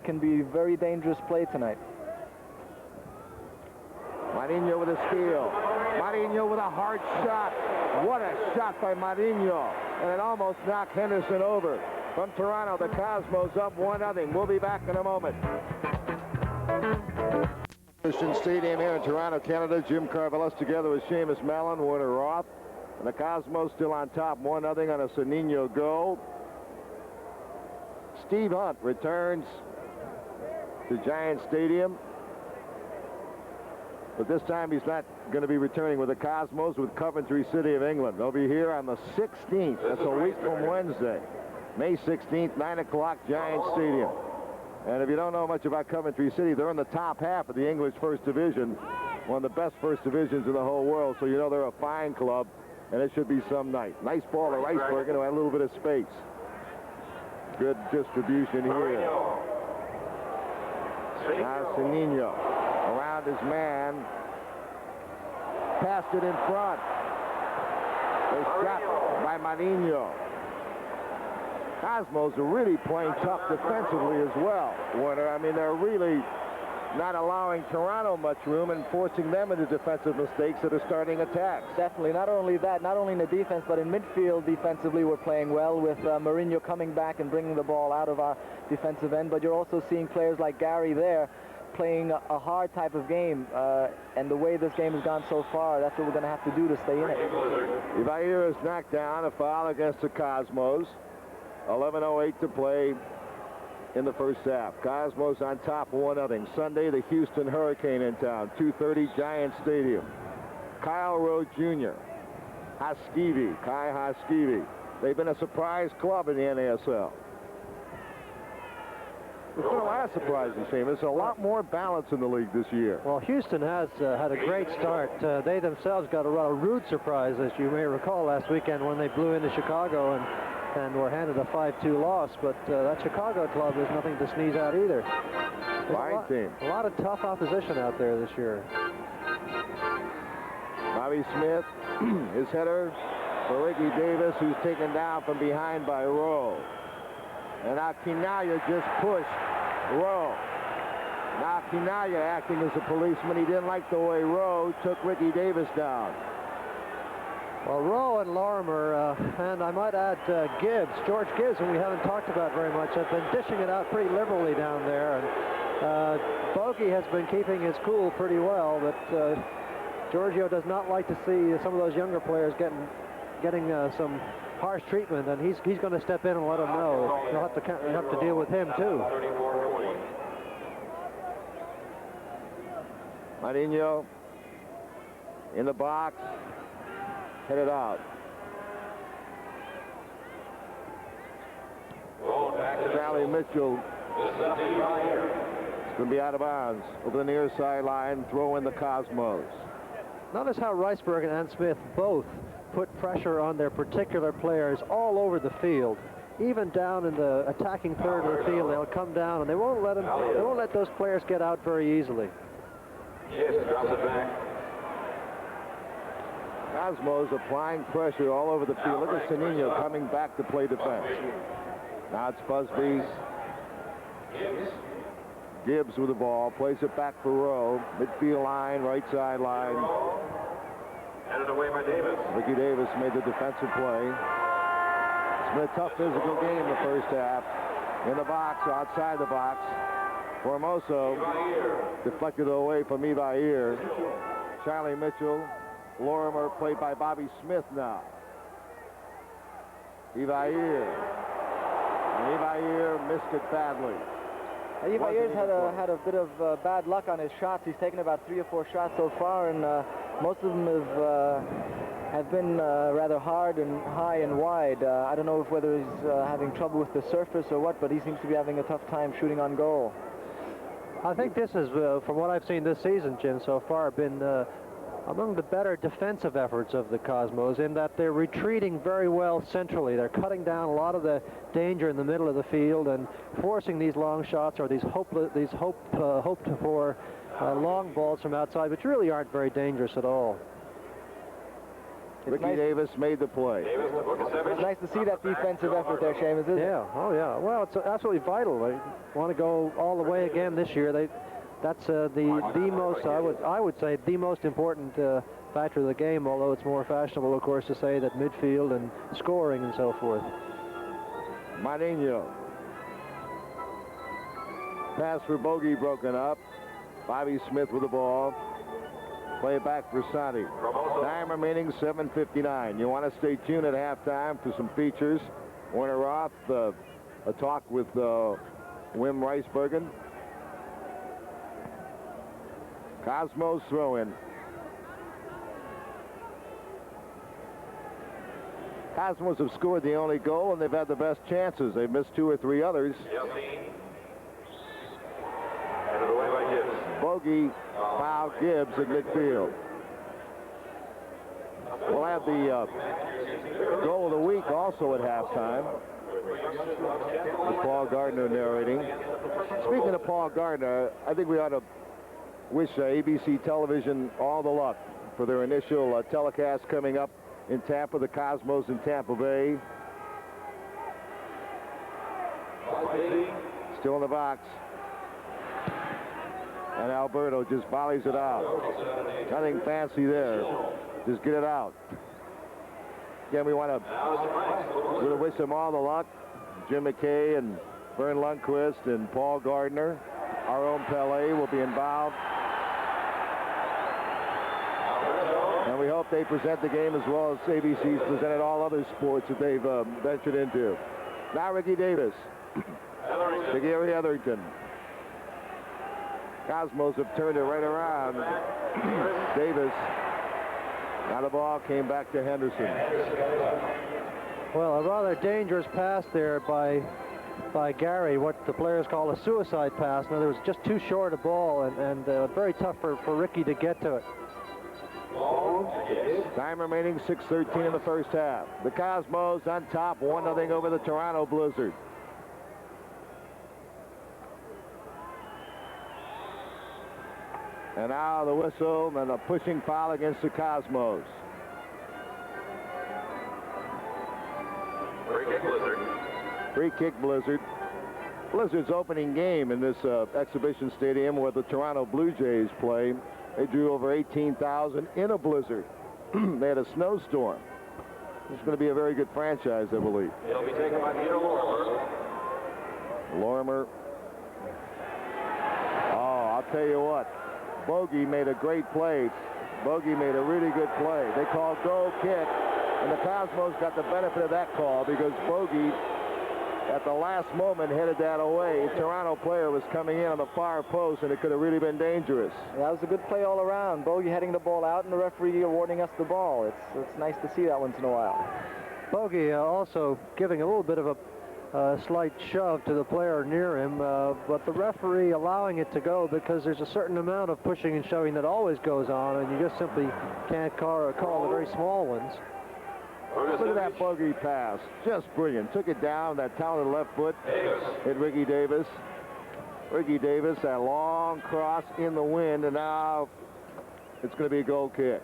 can be very dangerous play tonight. Marinho with a steal. Marinho with a hard shot. What a shot by Marinho. And it almost knocked Henderson over. From Toronto, the Cosmos up 1-0. We'll be back in a moment. Christian Stadium here in Toronto, Canada. Jim Carvelis together with Seamus Mallon, Warner Roth. And the Cosmos still on top 1-0 on a Sanino goal. Steve Hunt returns to Giant Stadium. But this time he's not going to be returning with the Cosmos, with Coventry City of England. They'll be here on the 16th. That's a week from Wednesday. May 16th, 9 o'clock, Giant Stadium. And if you don't know much about Coventry City, they're in the top half of the English First Division, one of the best First Divisions in the whole world. So you know they're a fine club, and it should be some night. Nice ball to Ricebergen, who had a little bit of space. Good distribution here. Now Sanino around his man. Passed it in front. A shot by Marinho. Cosmos are really playing tough defensively as well, Warner. I mean, they're really not allowing Toronto much room and forcing them into defensive mistakes that are starting attacks. Definitely. Not only that, not only in the defense, but in midfield defensively we're playing well with Marinho coming back and bringing the ball out of our defensive end. But you're also seeing players like Gary there playing a hard type of game. And the way this game has gone so far, that's what we're going to have to do to stay in it. Ivair is knocked down, a foul against the Cosmos. 11:08 to play in the first half. Cosmos on top 1-0. Sunday, the Houston Hurricane in town. 2:30 Giant Stadium. Kyle Rowe Jr. Haskivi, Kai Haskivi. They've been a surprise club in the NASL. There's been a lot of surprises, Seamus. A lot more balance in the league this year. Well, Houston has had a great start. They themselves got a rather rude surprise, as you may recall, last weekend when they blew into Chicago and were handed a 5-2 loss. But that Chicago club is nothing to sneeze at either. Fine team. A lot of tough opposition out there this year. Bobby Smith, his header for Ricky Davis, who's taken down from behind by Rowe. And now Quinaya just pushed Rowe. Now Quinaya acting as a policeman. He didn't like the way Rowe took Ricky Davis down. Well, Rowe and Lorimer, and I might add Gibbs, George Gibbs, who we haven't talked about very much, have been dishing it out pretty liberally down there. And Bogey has been keeping his cool pretty well, but Giorgio does not like to see some of those younger players getting some harsh treatment, and he's going to step in and let them know. You'll have to deal with him too. Marinho in the box, headed out. Sally Mitchell is going to be out of bounds over the near sideline. Throw in the Cosmos. Notice how Ricebergen and Smith both put pressure on their particular players all over the field. Even down in the attacking third of the field, they'll come down and they won't let those players get out very easily. Yes, drops it back. Cosmos applying pressure all over the field. Look at Sanino coming back to play defense. Now it's Busby. Gibbs with the ball, plays it back for Rowe. Midfield line, right sideline. Headed away by Davis. Ricky Davis made the defensive play. It's been a tough physical game the first half. In the box, outside the box. Formoso deflected away from Ivair. Charlie Mitchell. Lorimer played by Bobby Smith now. Ivair. And Ivair missed it badly. Ayers had a bit of bad luck on his shots. He's taken about 3 or 4 shots so far, and most of them have been rather hard and high and wide. I don't know whether he's having trouble with the surface or what, but he seems to be having a tough time shooting on goal. I think this is, from what I've seen this season, Jim, so far, been among the better defensive efforts of the Cosmos, in that they're retreating very well centrally. They're cutting down a lot of the danger in the middle of the field and forcing these long shots or these hoped for long balls from outside, which really aren't very dangerous at all. Ricky Davis made the play. It's nice to see that defensive effort there, Seamus, isn't it? Yeah, oh yeah. Well, it's absolutely vital. They want to go all the way again this year. That's the most, I would say, the most important factor of the game, although it's more fashionable, of course, to say that midfield and scoring and so forth. Martinho. Pass for Bogey broken up. Bobby Smith with the ball. Play back for Santi. Time remaining, 7:59. You want to stay tuned at halftime for some features. Werner Roth, a talk with Wim Reisbergen. Cosmos throw-in. Cosmos have scored the only goal, and they've had the best chances. They've missed 2 or 3 others. Bogey, foul Gibbs at midfield. We'll have the goal of the week also at halftime. With Paul Gardner narrating. Speaking of Paul Gardner, I think we ought to wish ABC Television all the luck for their initial telecast coming up in Tampa, the Cosmos in Tampa Bay. Still in the box. And Alberto just volleys it out. Nothing fancy there. Just get it out. Again, we want to wish them all the luck. Jim McKay and Vern Lundquist and Paul Gardner. Our own Pele will be involved. And we hope they present the game as well as ABC's presented all other sports that they've ventured into. Now Ricky Davis. To Gary Etherington. Cosmos have turned it right around. Davis. Now the ball came back to Henderson. Well, a rather dangerous pass there by Gary, what the players call a suicide pass. In other words, just too short a ball, and very tough for Ricky to get to it. Time remaining, 6:13 in the first half. The Cosmos on top, 1-0 over the Toronto Blizzard. And now the whistle and a pushing foul against the Cosmos. Free kick, Blizzard. Free kick, Blizzard. Blizzard's opening game in this exhibition stadium where the Toronto Blue Jays play. They drew over 18,000 in a blizzard. They had a snowstorm. It's going to be a very good franchise, I believe. It'll be taken by Peter Lorimer. Lorimer. Oh, I'll tell you what. Bogey made a great play. Bogey made a really good play. They called goal kick, and the Cosmos got the benefit of that call because Bogey, at the last moment, headed that away. A Toronto player was coming in on the far post, and it could have really been dangerous. That was a good play all around. Bogey heading the ball out, and the referee awarding us the ball. It's nice to see that once in a while. Bogey also giving a little bit of a slight shove to the player near him, but the referee allowing it to go because there's a certain amount of pushing and shoving that always goes on, and you just simply can't call the very small ones. Look at that Bogey pass. Just brilliant. Took it down, that talented left foot. Hit Ricky Davis. Ricky Davis, that long cross in the wind, and now it's going to be a goal kick.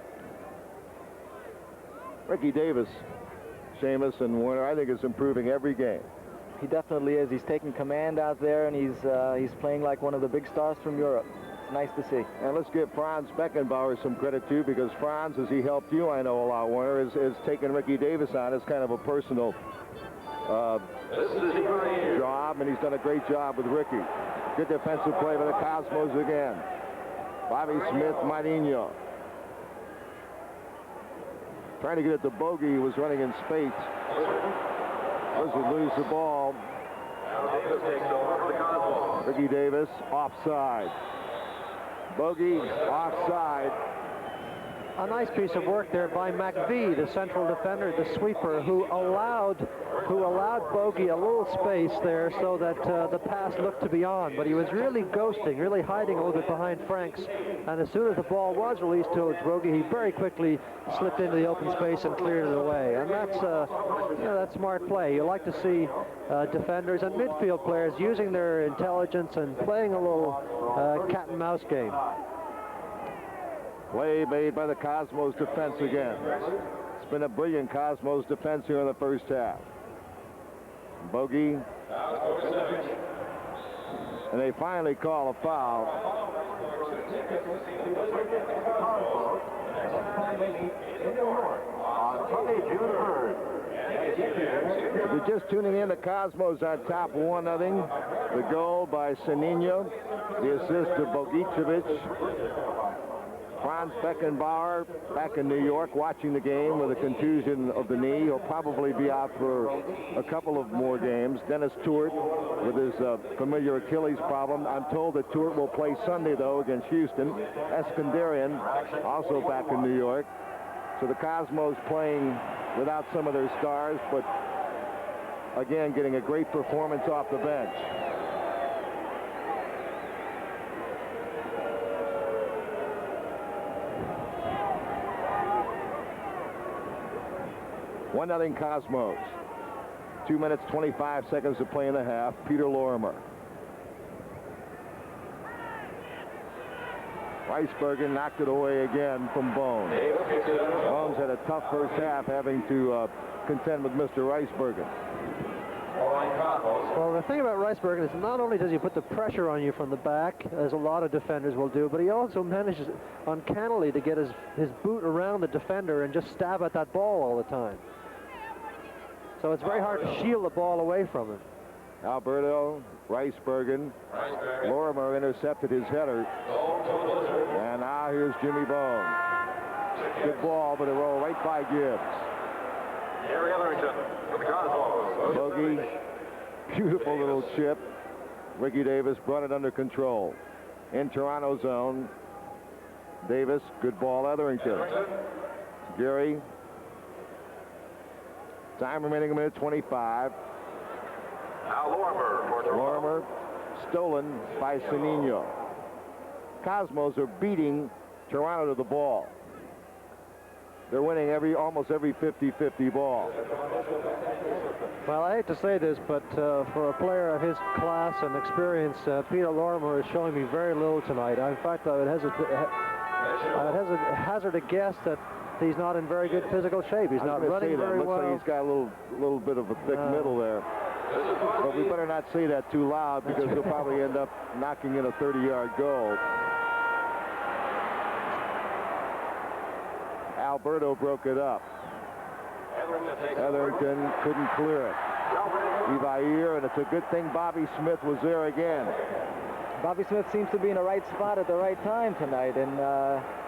Ricky Davis, Seamus and Warner, I think is improving every game. He definitely is. He's taking command out there, and he's playing like one of the big stars from Europe. It's nice to see. And let's give Franz Beckenbauer some credit, too, because Franz, as he helped you, I know a lot, Warner, is taking Ricky Davis on as kind of a personal job, and he's done a great job with Ricky. Good defensive play by the Cosmos again. Bobby Smith, Martinho. Trying to get it to Bogey, who was running in space. Blizzard lose the ball. Davis takes over for the Cosmos. Ricky Davis, offside. Bogey, offside. A nice piece of work there by McVie, the central defender, the sweeper, who allowed Bogey a little space there so that the pass looked to be on. But he was really ghosting, really hiding a little bit behind Franks. And as soon as the ball was released to Bogey, he very quickly slipped into the open space and cleared it away. And that's that's smart play. You like to see defenders and midfield players using their intelligence and playing a little cat and mouse game. Play made by the Cosmos defense again. It's been a brilliant Cosmos defense here in the first half. Bogey. And they finally call a foul. If you're just tuning in, the Cosmos on top 1-0. The goal by Sanino. The assist to Bogicevic. Franz Beckenbauer back in New York watching the game with a contusion of the knee. He'll probably be out for a couple of more games. Dennis Tuort with his familiar Achilles problem. I'm told that Tuort will play Sunday, though, against Houston. Eskandarian also back in New York. So the Cosmos playing without some of their stars, but again getting a great performance off the bench. One 0 Cosmos. 2 minutes, 25 seconds to play in the half. Peter Lorimer. Reisbergen knocked it away again from Bones. Bones had a tough first half having to contend with Mr. Reisbergen. Well, the thing about Reisbergen is not only does he put the pressure on you from the back, as a lot of defenders will do, but he also manages uncannily to get his boot around the defender and just stab at that ball all the time. So it's very hard to shield the ball away from him. Alberto Reisbergen. Lorimer intercepted his header. And now here's Jimmy Bones. Good ball, but it rolled right by Gibbs. Gary Etherington for the Cosmos. Bogey, beautiful little chip. Ricky Davis brought it under control. In Toronto zone. Davis, good ball, Etherington. Gary. Time remaining 1:25. Now Lorimer for Toronto. Lorimer stolen by Sanino. Cosmos are beating Toronto to the ball. They're winning almost every 50-50 ball. Well, I hate to say this, but for a player of his class and experience, Peter Lorimer is showing me very little tonight. In fact, I would hazard a guess that he's not in very good physical shape. He's not running very well. Looks like he's got a little bit of a thick middle there. But we better not say that too loud because he'll probably end up knocking in a 30-yard goal. Alberto broke it up. Etherington couldn't clear it. Ivair, and it's a good thing Bobby Smith was there again. Bobby Smith seems to be in the right spot at the right time tonight, and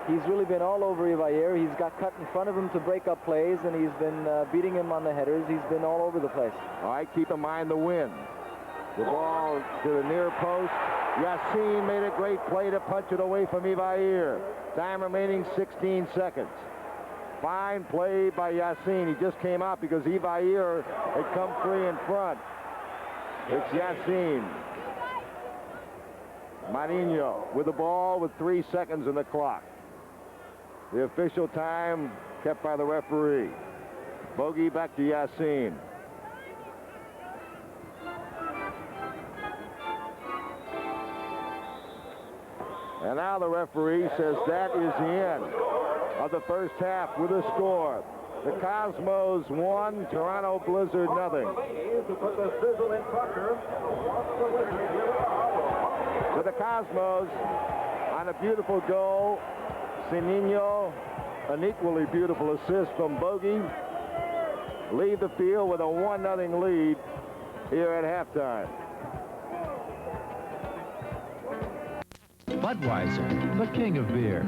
he's really been all over Ivair. He's got cut in front of him to break up plays, and he's been beating him on the headers. He's been all over the place. All right, keep in mind the wind. The ball to the near post. Yassin made a great play to punch it away from Ivair. Time remaining 16 seconds. Fine play by Yassin. He just came out because Ivair had come free in front. It's Yassin. Marinho with the ball with 3 seconds in the clock. The official time kept by the referee. Bogey back to Yassin. And now the referee says that is the end of the first half with a score. The Cosmos 1, Toronto Blizzard 0. So the Cosmos on a beautiful goal. Sanino, an equally beautiful assist from Bogey. Lead the field with a 1-0 lead here at halftime. Budweiser, the king of beers.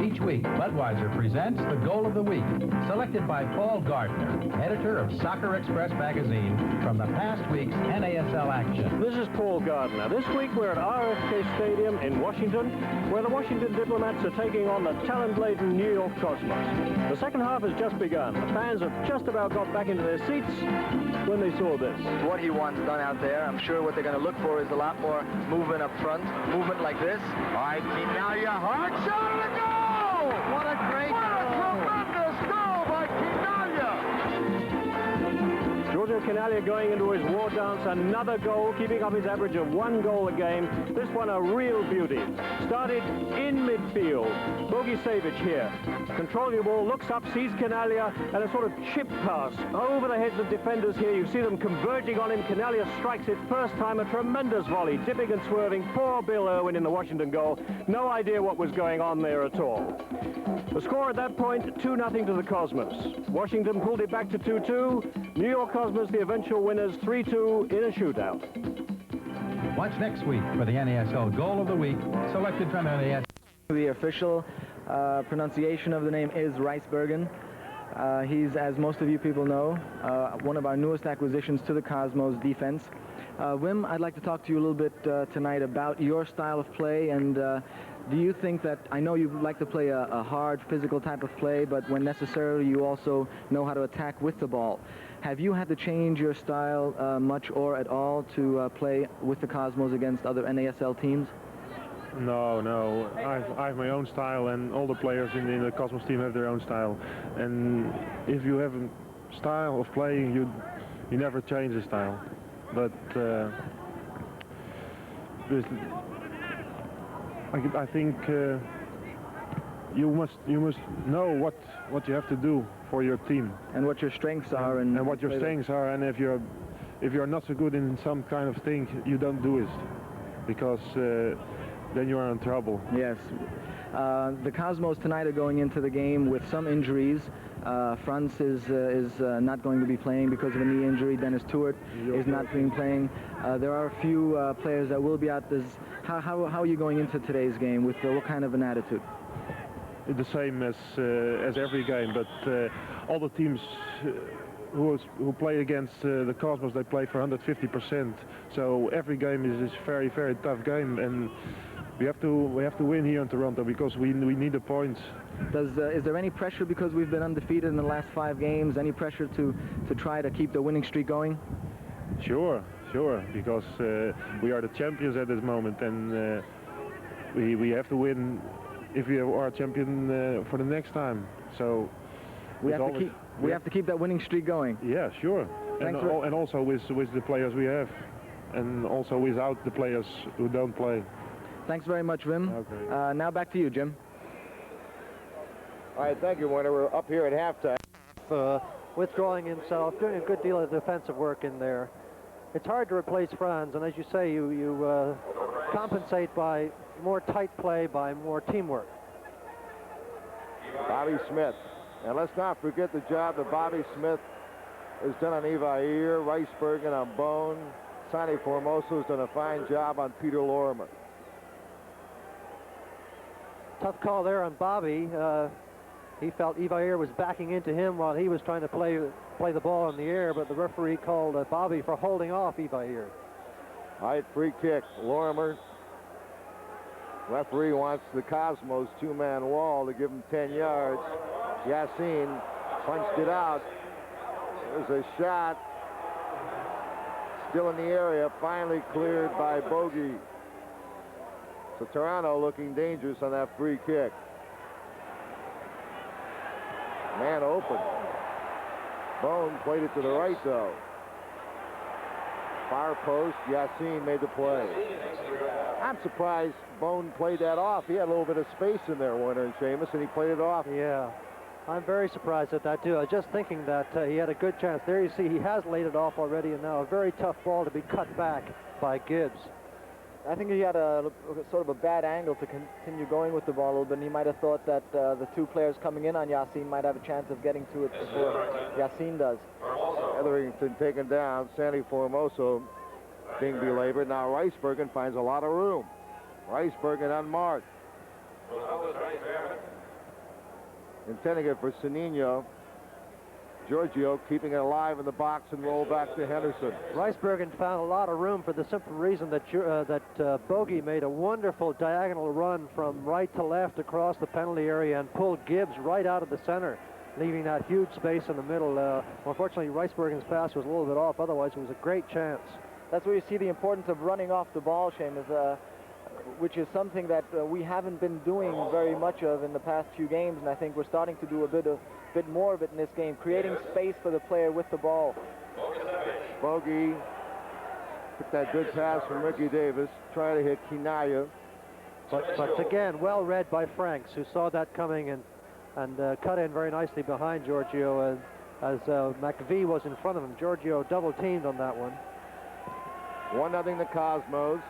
Each week, Budweiser presents the Goal of the Week, selected by Paul Gardner, editor of Soccer Express magazine, from the past week's NASL action. This is Paul Gardner. This week we're at RFK Stadium in Washington, where the Washington Diplomats are taking on the talent-laden New York Cosmos. The second half has just begun. The fans have just about got back into their seats when they saw this. What he wants done out there, I'm sure what they're going to look for is a lot more movement up front, movement like this. All right, Quinalia, hard shot and a goal! What a great Tremendous goal by Quinalia! Giorgio Canalia going into his war dance, another goal, keeping up his average of 1 goal a game. This one a real beauty. Started in midfield. Bogi Savic here. Controlling the ball, looks up, sees Canalia, and a sort of chip pass over the heads of defenders here. You see them converging on him. Canalia strikes it first time, a tremendous volley, dipping and swerving. Poor Bill Irwin in the Washington goal. No idea what was going on there at all. The score at that point, 2-0 to the Cosmos. Washington pulled it back to 2-2. New York Cosmos, the eventual winners, 3-2 in a shootout. Watch next week for the NASL Goal of the Week, selected from NASL. The official pronunciation of the name is Ricebergen. He's, as most of you people know, one of our newest acquisitions to the Cosmos defense. Wim, I'd like to talk to you a little bit tonight about your style of play, and do you think that, I know you like to play a hard, physical type of play, but when necessary, you also know how to attack with the ball. Have you had to change your style much or at all to play with the Cosmos against other NASL teams? No. I have my own style, and all the players in the Cosmos team have their own style. And if you have a style of playing, you never change the style. But I think you must know what you have to do for your team, and what your strengths are, and what your strengths are. And if you're not so good in some kind of thing, you don't do it, because then you are in trouble. Yes. The Cosmos tonight are going into the game with some injuries. Franz is not going to be playing because of a knee injury. Dennis Tuert is not being playing. There are a few players that will be out. How are you going into today's game with what kind of an attitude? The same as every game, but all the teams who play against the Cosmos, they play for 150%. So every game is a very, very tough game, and we have to win here in Toronto because we need the points. Is there any pressure because we've been undefeated in the last 5 games? Any pressure to try to keep the winning streak going? Sure, because we are the champions at this moment, and we have to win if we are champion for the next time. So we have to keep that winning streak going. Yeah, sure. And also with the players we have, and also without the players who don't play. Thanks very much, Wim. Okay. Now back to you, Jim. All right, thank you, Werner. We're up here at halftime. Withdrawing himself, doing a good deal of defensive work in there. It's hard to replace Franz, and as you say, you compensate by more tight play, by more teamwork. Bobby Smith. And let's not forget the job that Bobby Smith has done on Ivair, Ricebergen on Bone. Sonny Formoso has done a fine job on Peter Lorimer. Tough call there on Bobby. He felt Ivair was backing into him while he was trying to play the ball in the air, but the referee called Bobby for holding off Ivair. All right, free kick. Lorimer. Referee wants the Cosmos 2-man wall to give him 10 yards. Yassin punched it out. There's a shot. Still in the area, finally cleared by Bogi. So Toronto looking dangerous on that free kick. Man open. Bone played it to the right, though. Far post, Yassin made the play. I'm surprised Bone played that off. He had a little bit of space in there, Warner and Seamus, and he played it off. Yeah, I'm very surprised at that, too. I was just thinking that he had a good chance. There you see he has laid it off already, and now a very tough ball to be cut back by Gibbs. I think he had a sort of a bad angle to continue going with the ball a little bit, and he might have thought that the 2 players coming in on Yassin might have a chance of getting to it before Yassin does. Etherington taken down. Sandy Formoso being belabored. Now Ricebergen finds a lot of room. Ricebergen unmarked. intending it for Sanino. Giorgio keeping it alive in the box and roll back to Henderson. Ricebergen found a lot of room for the simple reason that Bogey made a wonderful diagonal run from right to left across the penalty area and pulled Gibbs right out of the center, leaving that huge space in the middle. Unfortunately, Ricebergen's pass was a little bit off. Otherwise, it was a great chance. That's where you see the importance of running off the ball, Seamus, which is something that we haven't been doing very much of in the past few games, and I think we're starting to do a bit more of it in this game, creating space for the player with the ball. Bogey took that good pass from Ricky Davis, trying to hit Kinaya. But again, well read by Franks, who saw that coming and cut in very nicely behind Giorgio as McVie was in front of him. Giorgio double-teamed on that one. 1-0 the Cosmos,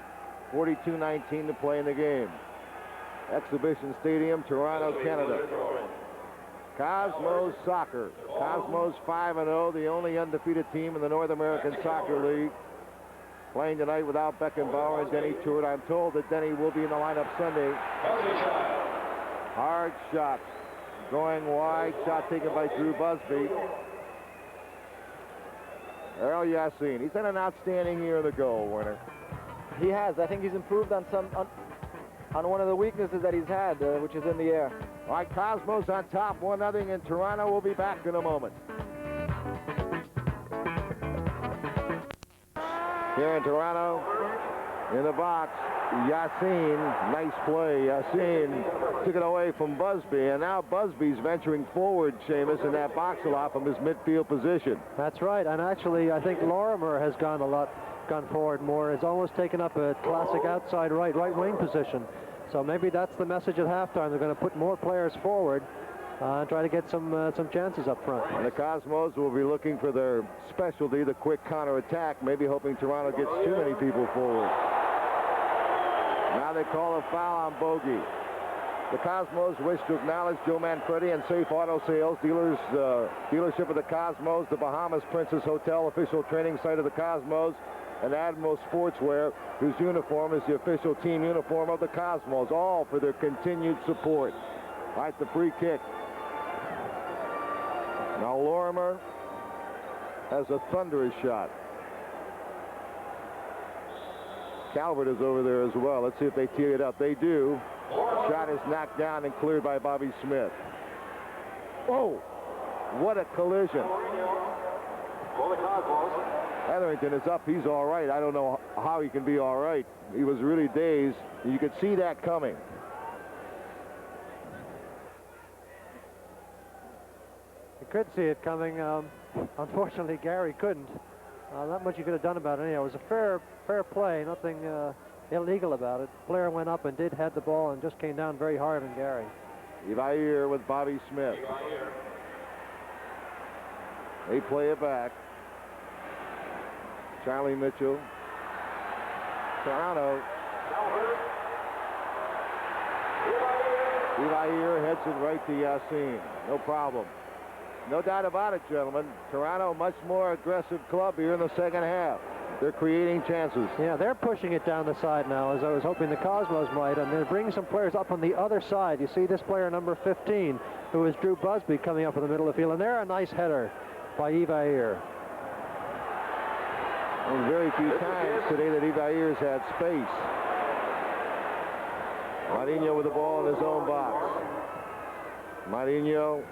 42-19 to play in the game. Exhibition Stadium, Toronto, Canada. Cosmos Soccer. Cosmos 5-0, the only undefeated team in the North American Soccer League. Playing tonight without Beckenbauer and Denny Tuert. I'm told that Denny will be in the lineup Sunday. Hard shot. Going wide. Shot taken by Drew Busby. Earl Yassin. He's had an outstanding year in the goal, Werner. He has. I think he's improved on one of the weaknesses that he's had, which is in the air. All right, Cosmos on top, 1-0 in Toronto. We'll be back in a moment. Here in Toronto, in the box, Yassin, nice play. Yassin took it away from Busby, and now Busby's venturing forward, Seamus, in that box a lot from his midfield position. That's right, and actually I think Lorimer has gone forward more. Has almost taken up a classic outside right wing position. So maybe that's the message at halftime. They're going to put more players forward and try to get some chances up front. And the Cosmos will be looking for their specialty, the quick counterattack, maybe hoping Toronto gets too many people forward. Now they call a foul on Bogey. The Cosmos wish to acknowledge Joe Manfredi and Safe Auto Sales, dealership of the Cosmos, the Bahamas Princess Hotel, official training site of the Cosmos, and Admiral Sportswear, whose uniform is the official team uniform of the Cosmos, all for their continued support. Right, the free kick. Now Lorimer has a thunderous shot. Calvert is over there as well. Let's see if they tee it up. They do. Shot is knocked down and cleared by Bobby Smith. Oh, what a collision. Etherington is up. He's all right. I don't know how he can be all right. He was really dazed. You could see that coming. You could see it coming. Unfortunately, Gary couldn't. Not much you could have done about it. Anyhow, it was a fair play. Nothing illegal about it. The player went up and did head the ball and just came down very hard on Gary. Evair with Bobby Smith. They play it back. Charlie Mitchell. Toronto. Evair heads it right to Yassin. No problem. No doubt about it, gentlemen. Toronto, much more aggressive club here in the second half. They're creating chances. Yeah, they're pushing it down the side now, as I was hoping the Cosmos might, and they're bringing some players up on the other side. You see this player, number 15, who is Drew Busby, coming up in the middle of the field, and there a nice header by Evair. And very few times today that Evair's had space. Marinho with the ball in his own box. Marinho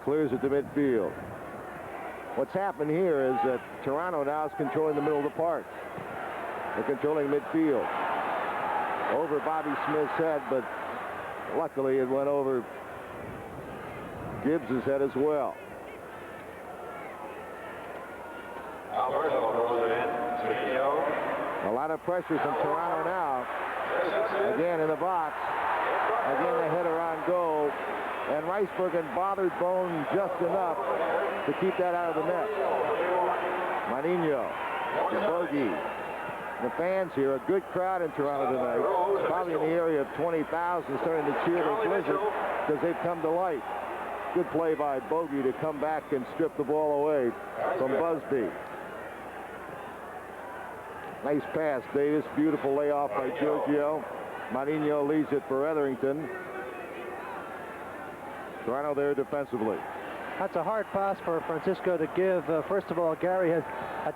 clears it to midfield. What's happened here is that Toronto now is controlling the middle of the park. They're controlling midfield. Over Bobby Smith's head, but luckily it went over Gibbs' head as well. A lot of pressure from Toronto now. Again in the box. Again the header on goal. And Ricebergen bothered Bone just enough to keep that out of the net. Marinho, the Bogey. The fans here, a good crowd in Toronto tonight. Probably in the area of 20,000 starting to cheer the Blizzard because they've come to life. Good play by Bogey to come back and strip the ball away from Busby. Nice pass, Davis. Beautiful layoff by Giorgio. Marinho leads it for Etherington. Toronto there defensively. That's a hard pass for Francisco to give. First of all, Gary had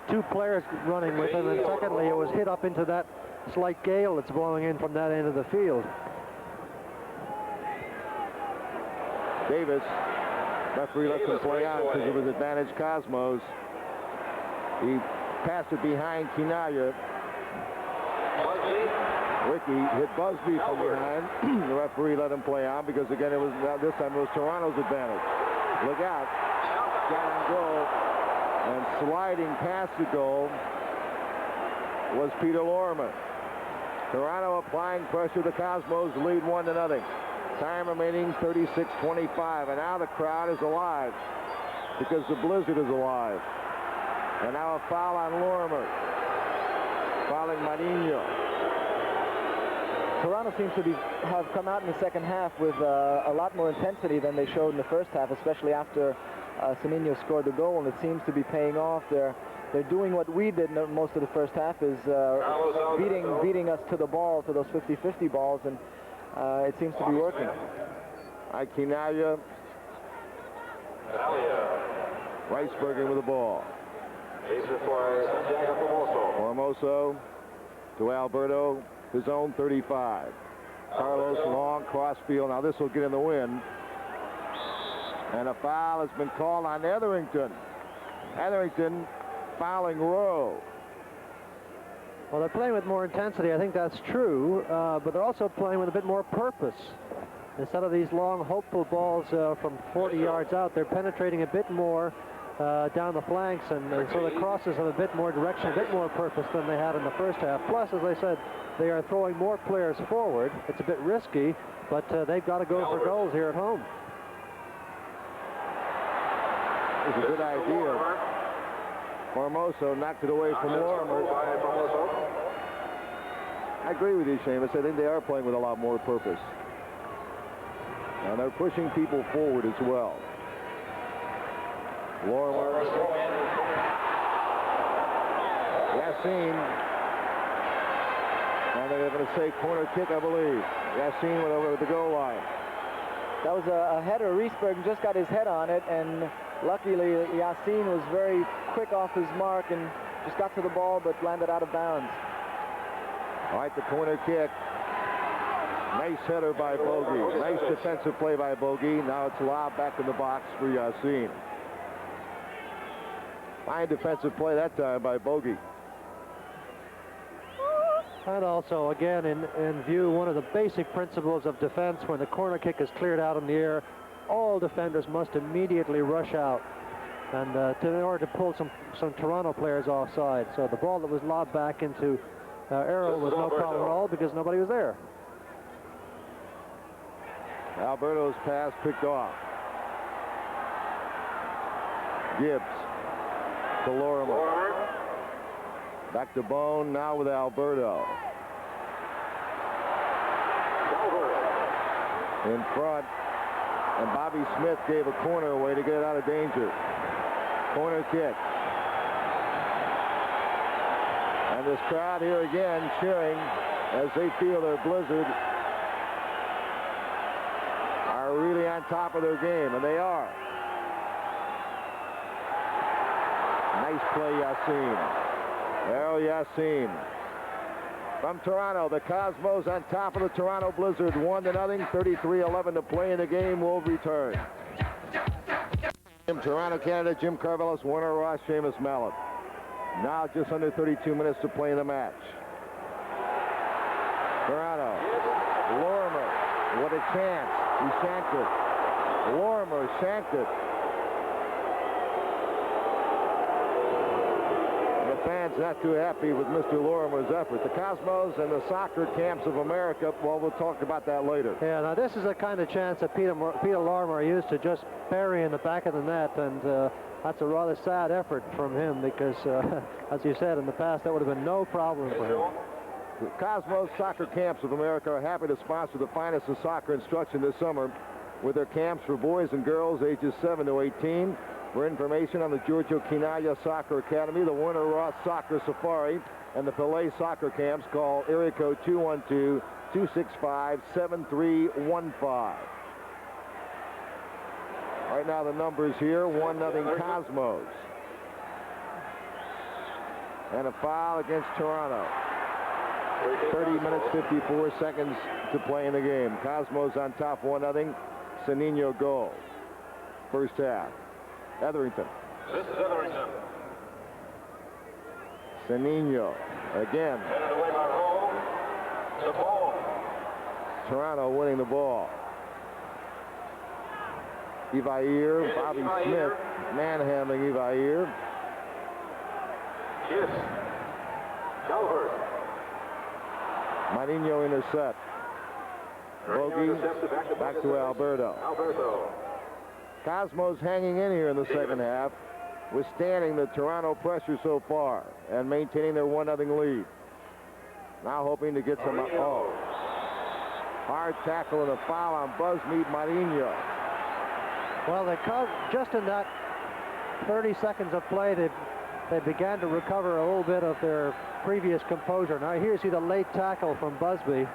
two players running with him, and secondly, it was hit up into that slight gale that's blowing in from that end of the field. Davis, referee lets him play on because it was advantage Cosmos. He passed it behind Quinaya. Ricky hit Busby from behind. The referee let him play on because, again, this time it was Toronto's advantage. Look out. Shot on goal. And sliding past the goal was Peter Lorimer. Toronto applying pressure. The Cosmos lead 1-0. Time remaining 36-25. And now the crowd is alive because the blizzard is alive. And now a foul on Lorimer. Fouling Marinho. Toronto seems to have come out in the second half with a lot more intensity than they showed in the first half, especially after Semenyo scored the goal, and it seems to be paying off. They're doing what we did most of the first half, is beating us to the ball, to those 50-50 balls, and it seems to be working. Quinaya. Weisberger with the ball. Formoso to Alberto. His own 35. Carlos long crossfield. Now this will get in the wind. And a foul has been called on Etherington. Etherington fouling Rowe. Well, they're playing with more intensity. I think that's true. But they're also playing with a bit more purpose. Instead of these long, hopeful balls from 40 yards out, they're penetrating a bit more down the flanks. And so the crosses have a bit more direction, a bit more purpose than they had in the first half. Plus, as I said, they are throwing more players forward. It's a bit risky, but they've got to go for goals here at home. It's a good idea. Formoso knocked it away from Lorimer. I agree with you, Seamus. I think they are playing with a lot more purpose. And they're pushing people forward as well. Lorimer. Yassine. And they're going to say corner kick, I believe. Yassine went over the goal line. That was a header. Riesberg just got his head on it, and luckily Yassine was very quick off his mark and just got to the ball but landed out of bounds. All right, the corner kick. Nice header by Bogey. Nice defensive play by Bogey. Now it's lobbed back in the box for Yassine. Fine defensive play that time by Bogey. And also, again, in view, one of the basic principles of defense, when the corner kick is cleared out in the air, all defenders must immediately rush out and in order to pull some Toronto players offside. So the ball that was lobbed back into Arrow was no problem at all because nobody was there. Alberto's pass picked off. Gibbs to Lorimer. Back to Bone, now with Alberto. In front, and Bobby Smith gave a corner away to get it out of danger. Corner kick. And this crowd here again cheering as they feel their blizzard are really on top of their game, and they are. Nice play, Yassine. Errol Yassine. From Toronto, the Cosmos on top of the Toronto Blizzard, 1-0, 33-11 to play in the game. Will return. Toronto, Canada, Jim Carvelis, Warner Ross, Seamus Mallet. Now just under 32 minutes to play in the match. Toronto, Lorimer, what a chance. He shanked it. Lorimer shanked it. Fans not too happy with Mr. Lorimer's effort. The Cosmos and the soccer camps of America, well, we'll talk about that later. Yeah, now this is the kind of chance that Peter Lorimer used to just bury in the back of the net, and that's a rather sad effort from him because, as you said, in the past, that would have been no problem for him. The Cosmos Soccer Camps of America are happy to sponsor the finest of soccer instruction this summer with their camps for boys and girls ages 7 to 18. For information on the Giorgio Quinaya Soccer Academy, the Warner Ross Soccer Safari, and the Pelé Soccer Camps, call area code 212-265-7315. Right now the numbers here, 1-0 Cosmos. And a foul against Toronto. 30 minutes, 54 seconds to play in the game. Cosmos on top 1-0. Sanino goal. First half. Etherington. This is Etherington. Sanino again. Headed away by Roll. The ball. Toronto winning the ball. Evair, Bobby Smith manhandling Evair. Kiss. Calvert. Marinho intercept. Bogey back to Alberto. Alberto. Cosmos hanging in here in the second half, withstanding the Toronto pressure so far and maintaining their 1-0 lead. Now hoping to get some. Oh, hard tackle and a foul on Busmead Marinho. Well, just in that 30 seconds of play, they began to recover a little bit of their previous composure. Now here you see the late tackle from Busby.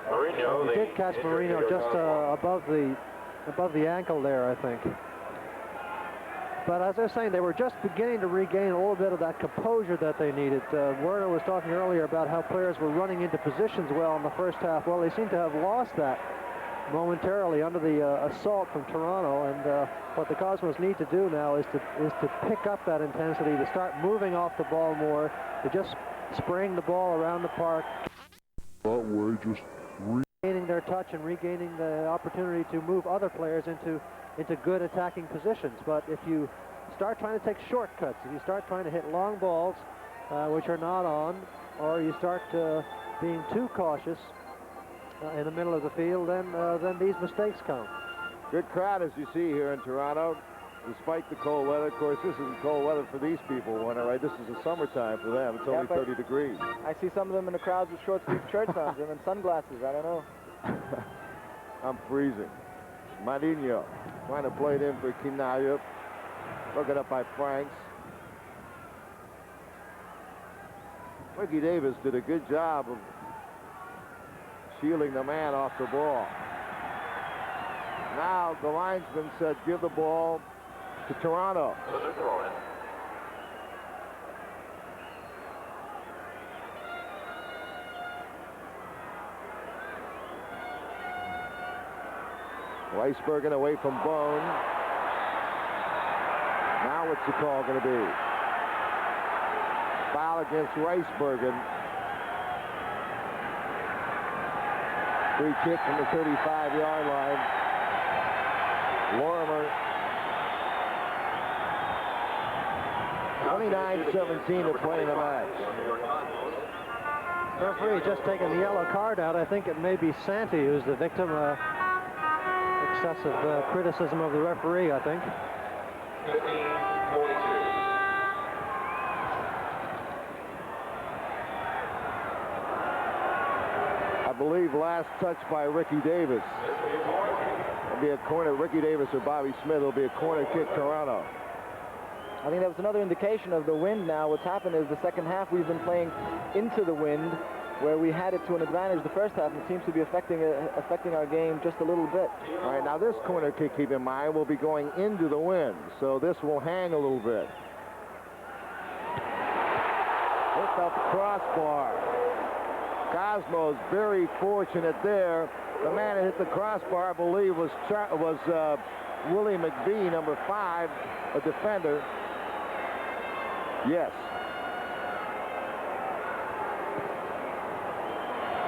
Marino. He did catch Marino just above the ankle there, I think. But as I was saying, they were just beginning to regain a little bit of that composure that they needed. Werner was talking earlier about how players were running into positions well in the first half. Well, they seem to have lost that momentarily under the assault from Toronto, and what the Cosmos need to do now is to pick up that intensity, to start moving off the ball more, to just spraying the ball around the park, regaining their touch and regaining the opportunity to move other players into good attacking positions. But if you start trying to take shortcuts, if you start trying to hit long balls which are not on, or you start being too cautious in the middle of the field, then these mistakes come. Good crowd as you see here in Toronto, despite the cold weather. Of course, this isn't cold weather for these people, right? This is the summertime for them. It's only 30 degrees. I see some of them in the crowds with short-sleeve shirts on them and sunglasses. I don't know. I'm freezing. Marinho trying to play it in for Quinaya. Broken up by Franks. Ricky Davis did a good job of shielding the man off the ball. Now the linesman said give the ball to Toronto. Weisbergen away from Bone. Now what's the call going to be? Foul against Weisbergen. Free kick from the 35-yard line. Lorimer. 29-17 to play in the match. Referee just taking the yellow card out. I think it may be Santi who's the victim. Excessive criticism of the referee, I think. 15-42. I believe last touch by Ricky Davis. It'll be a corner. Ricky Davis or Bobby Smith will be a corner kick Toronto. I think that was another indication of the wind now. What's happened is the second half we've been playing into the wind, where we had it to an advantage the first half, and it seems to be affecting our game just a little bit. All right, now this corner kick, keep in mind, will be going into the wind, so this will hang a little bit. Hit the crossbar. Cosmos very fortunate there. The man that hit the crossbar, I believe, was Willie McBee, number 5, a defender. Yes.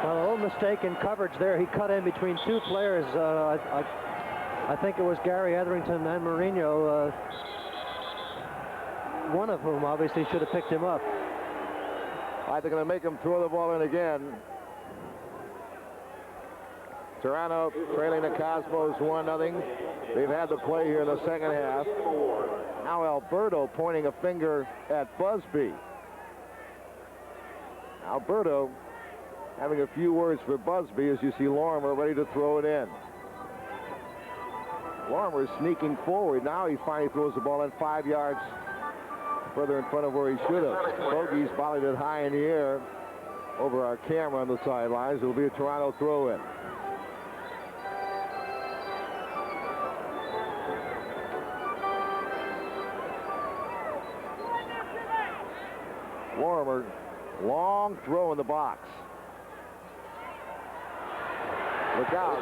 Well, a little mistake in coverage there. He cut in between two players. I think it was Gary Etherington and Marino, one of whom obviously should have picked him up. I think they're going to make him throw the ball in again. Toronto trailing the Cosmos 1-0. They've had the play here in the second half. Now Alberto pointing a finger at Busby. Alberto having a few words for Busby as you see Lorimer ready to throw it in. Lorimer is sneaking forward. Now he finally throws the ball in 5 yards further in front of where he should have. Bogey's volleyed it high in the air over our camera on the sidelines. It'll be a Toronto throw-in. Lorimer, long throw in the box. Look out.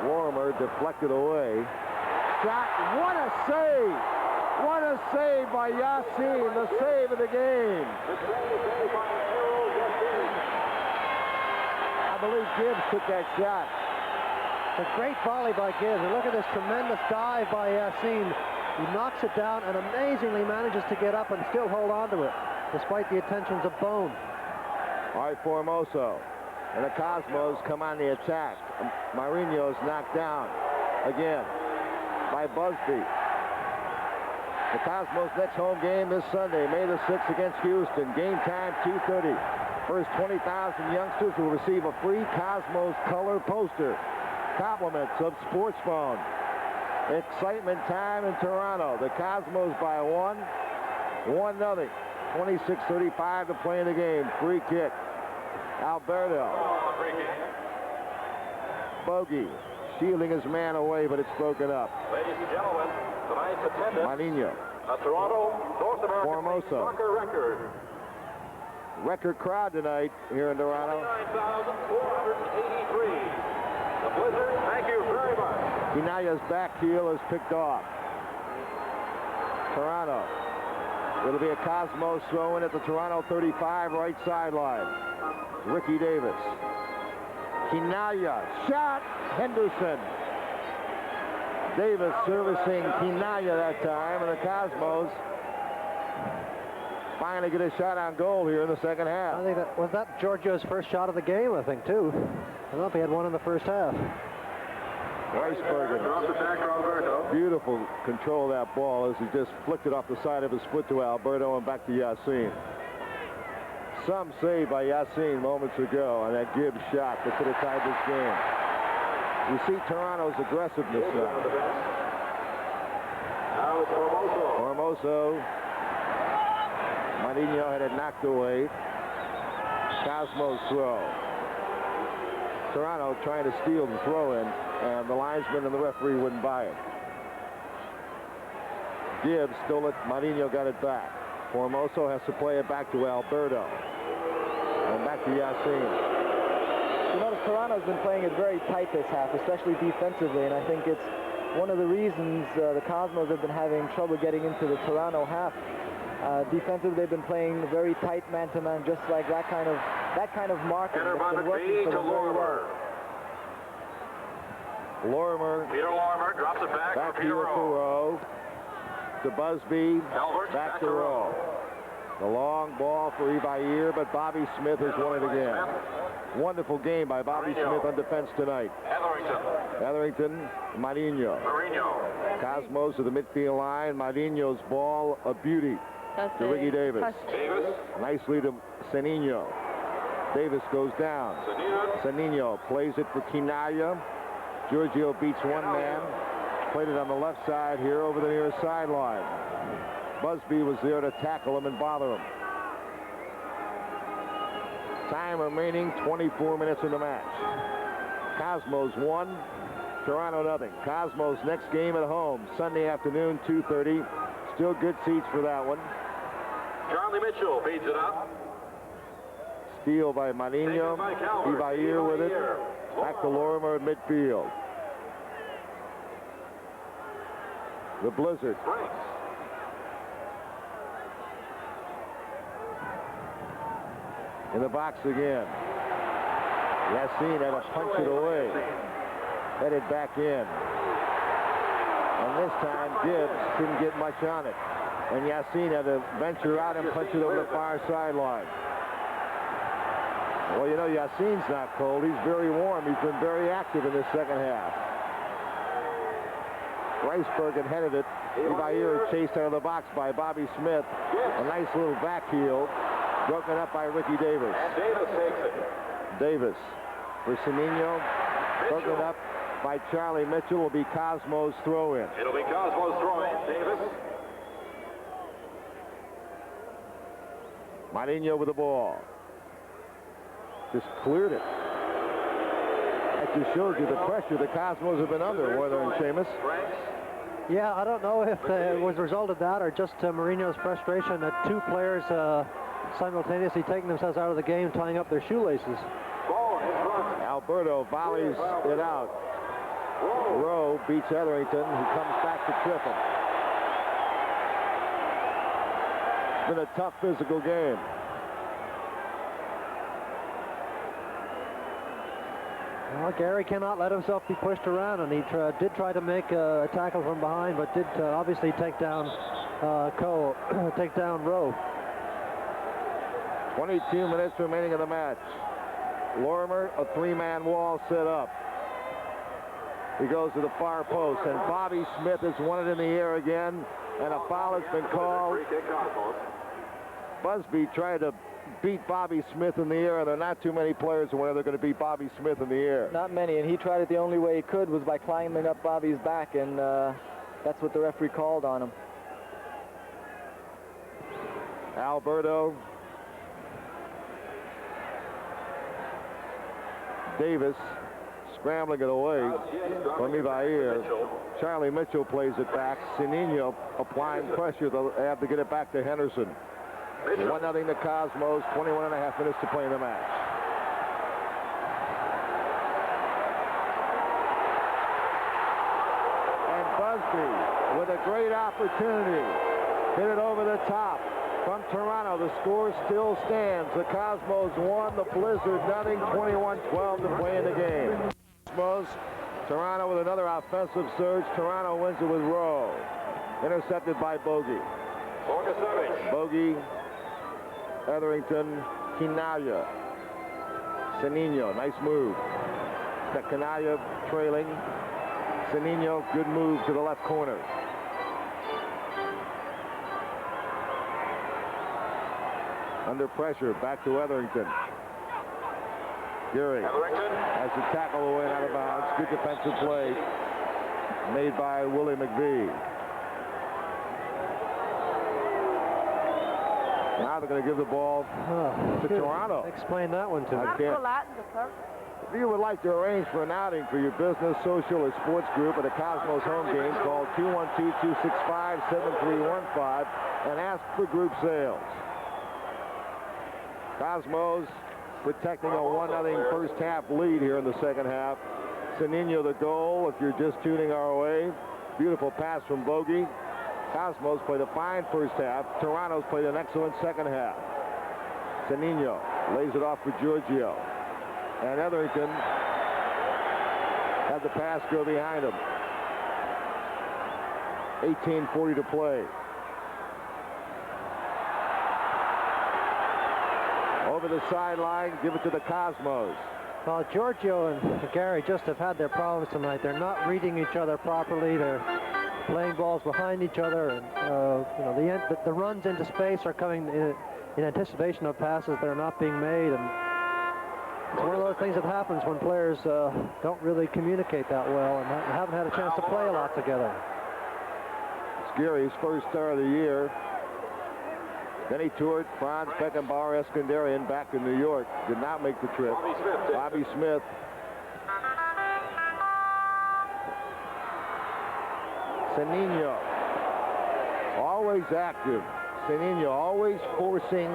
Lorimer deflected away. Shot. What a save! What a save by Yassin, the save of the game. I believe Gibbs took that shot. A great volley by Gibbs. And look at this tremendous dive by Yassin. He knocks it down and amazingly manages to get up and still hold on to it, despite the attentions of Bone. All right, Formoso. And the Cosmos come on the attack. Marinho's knocked down again by Busby. The Cosmos' next home game this Sunday, May the 6th against Houston. Game time, 2:30. First 20,000 youngsters will receive a free Cosmos color poster. Compliments of Sports Phone. Excitement time in Toronto. The Cosmos by 1-0. 26:35 to play in the game. Free kick. Alberto. Bogey shielding his man away, but it's broken up. Ladies and gentlemen, tonight's attendance. Marinho. A Toronto North American Formoso. soccer record. Record crowd tonight here in Toronto. 29,483. The Blizzard, thank you very much. Kinaya's back heel is picked off. Toronto. It'll be a Cosmos throw in at the Toronto 35 right sideline. Ricky Davis. Kinaya. Shot. Henderson. Davis servicing Kinaya that time, and the Cosmos finally get a shot on goal here in the second half. I think that Giorgio's first shot of the game, I think, too. I don't know if he had one in the first half. Weisbergen. Beautiful control of that ball as he just flicked it off the side of his foot to Alberto and back to Yassin. Some save by Yassin moments ago on that Gibbs shot that could have tied this game. You see Toronto's aggressiveness now. Now it's Formoso. Formoso. Marinho had it knocked away. Cosmos throw. Toronto trying to steal the throw in, and the linesman and the referee wouldn't buy it. Gibbs stole it. Marinho got it back. Formoso has to play it back to Alberto. And back to Yassin. You notice Toronto's been playing it very tight this half, especially defensively, and I think it's one of the reasons the Cosmos have been having trouble getting into the Toronto half. Defensively, they've been playing very tight man-to-man, just like that kind of marking that's been working for them very well. Lorimer. Peter Lorimer drops it back Back to here Peter to Rowe. To Busby. Albert, Back to Rowe. The long ball for Ivair, but Bobby Smith has won it again. Wonderful game by Bobby Smith on defense tonight. Etherington, Marinho. Cosmos to the midfield line. Marinho's ball, a beauty to Ricky Davis. Nicely to Senino. Davis goes down. Senino plays it for Kinaya. Giorgio beats one man. Played it on the left side here over the near sideline. Busby was there to tackle him and bother him. Time remaining, 24 minutes in the match. Cosmos 1, Toronto nothing. Cosmos next game at home, Sunday afternoon, 2:30. Still good seats for that one. Charlie Mitchell feeds it up. Steal by Marinho. Ivair with it. Back to Lorimer at midfield. The Blizzard. In the box again. Yassin had to punch it away. Headed back in. And this time Gibbs couldn't get much on it. And Yassin had to venture out and punch it over the far sideline. Well, you know, Yassin's not cold. He's very warm. He's been very active in this second half. Weisbergen headed it. Ivair chased out of the box by Bobby Smith. A nice little back heel. Broken up by Ricky Davis. And Davis takes it. Davis for Senino. Broken up by Charlie Mitchell. Will be Cosmos throw-in. It'll be Cosmos throwing. Davis. Marinho with the ball. Just cleared it. That just shows you the pressure the Cosmos have been under, Werner and Seamus. Yeah, I don't know if it was a result of that or just Mourinho's frustration that two players simultaneously taking themselves out of the game, tying up their shoelaces. Alberto volleys it out. Rowe beats Etherington, who comes back to trip him. It's been a tough physical game. Well, Gary cannot let himself be pushed around, and he did try to make a tackle from behind, but did obviously take down Rowe. 22 minutes remaining in the match. Lorimer, a three-man wall set up. He goes to the far post, and Bobby Smith has won it in the air again, and a foul has been called. Busby tried to beat Bobby Smith in the air, and there are not too many players who are going to beat Bobby Smith in the air. Not many, and he tried it the only way he could was by climbing up Bobby's back, and that's what the referee called on him. Alberto. Davis scrambling it away from Ivair. Charlie Mitchell plays it back. Sinino applying pressure. They'll have to get it back to Henderson. 1-0 to Cosmos. 21.5 minutes to play in the match. And Busby with a great opportunity. Hit it over the top. From Toronto, the score still stands. The Cosmos won, the Blizzard nothing, 21-12 to play in the game. Cosmos, Toronto with another offensive surge. Toronto wins it with Rowe. Intercepted by Bogey. Bogey, Etherington, Kinaya. Sinino, nice move. Kinaya trailing. Sinino, good move to the left corner. Under pressure, back to Etherington. Geary has to tackle away out of bounds. Good defensive play made by Willie McVie. Now they're going to give the ball to Toronto. Explain that one to me. If you would like to arrange for an outing for your business, social, or sports group at a Cosmos home game, call 212-265-7315 and ask for group sales. Cosmos protecting a 1-0 first half lead here in the second half. Sinino the goal if you're just tuning our way. Beautiful pass from Bogey. Cosmos played a fine first half. Toronto's played an excellent second half. Sinino lays it off for Giorgio. And Etherington had the pass go behind him. 18:40 to play. Over the sideline, give it to the Cosmos. Well, Giorgio and Gary just have had their problems tonight. They're not reading each other properly. They're playing balls behind each other, and the runs into space are coming in anticipation of passes that are not being made. And it's one of those things that happens when players don't really communicate that well and haven't had a chance to play a lot together. It's Gary's first star of the year. Then he toured Franz Beckenbauer Eskandarian back to New York. Did not make the trip. Bobby Smith. Sinino. Always active. Sinino always forcing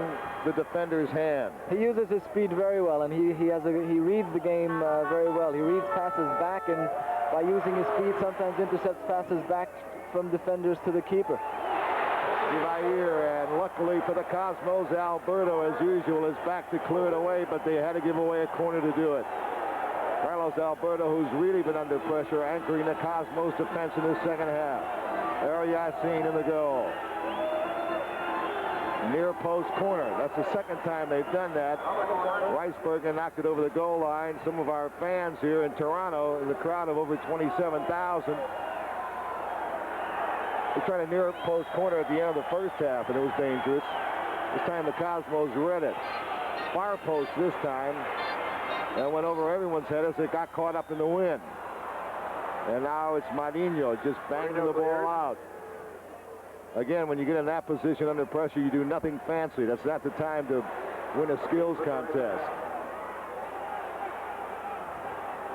the defender's hand. He uses his speed very well, and he reads the game very well. He reads passes back, and by using his speed, sometimes intercepts passes back from defenders to the keeper. Ivair, and luckily for the Cosmos, Alberto, as usual, is back to clear it away, but they had to give away a corner to do it. Carlos Alberto, who's really been under pressure, anchoring the Cosmos defense in the second half. Ariassine in the goal. Near post corner. That's the second time they've done that. Weisberger knocked it over the goal line. Some of our fans here in Toronto, in the crowd of over 27,000, they tried a near post corner at the end of the first half, and it was dangerous. This time the Cosmos read it. Far post this time, and went over everyone's head as it got caught up in the wind. And now it's Madinho just banging the ball out. Again, when you get in that position under pressure, you do nothing fancy. That's not the time to win a skills contest.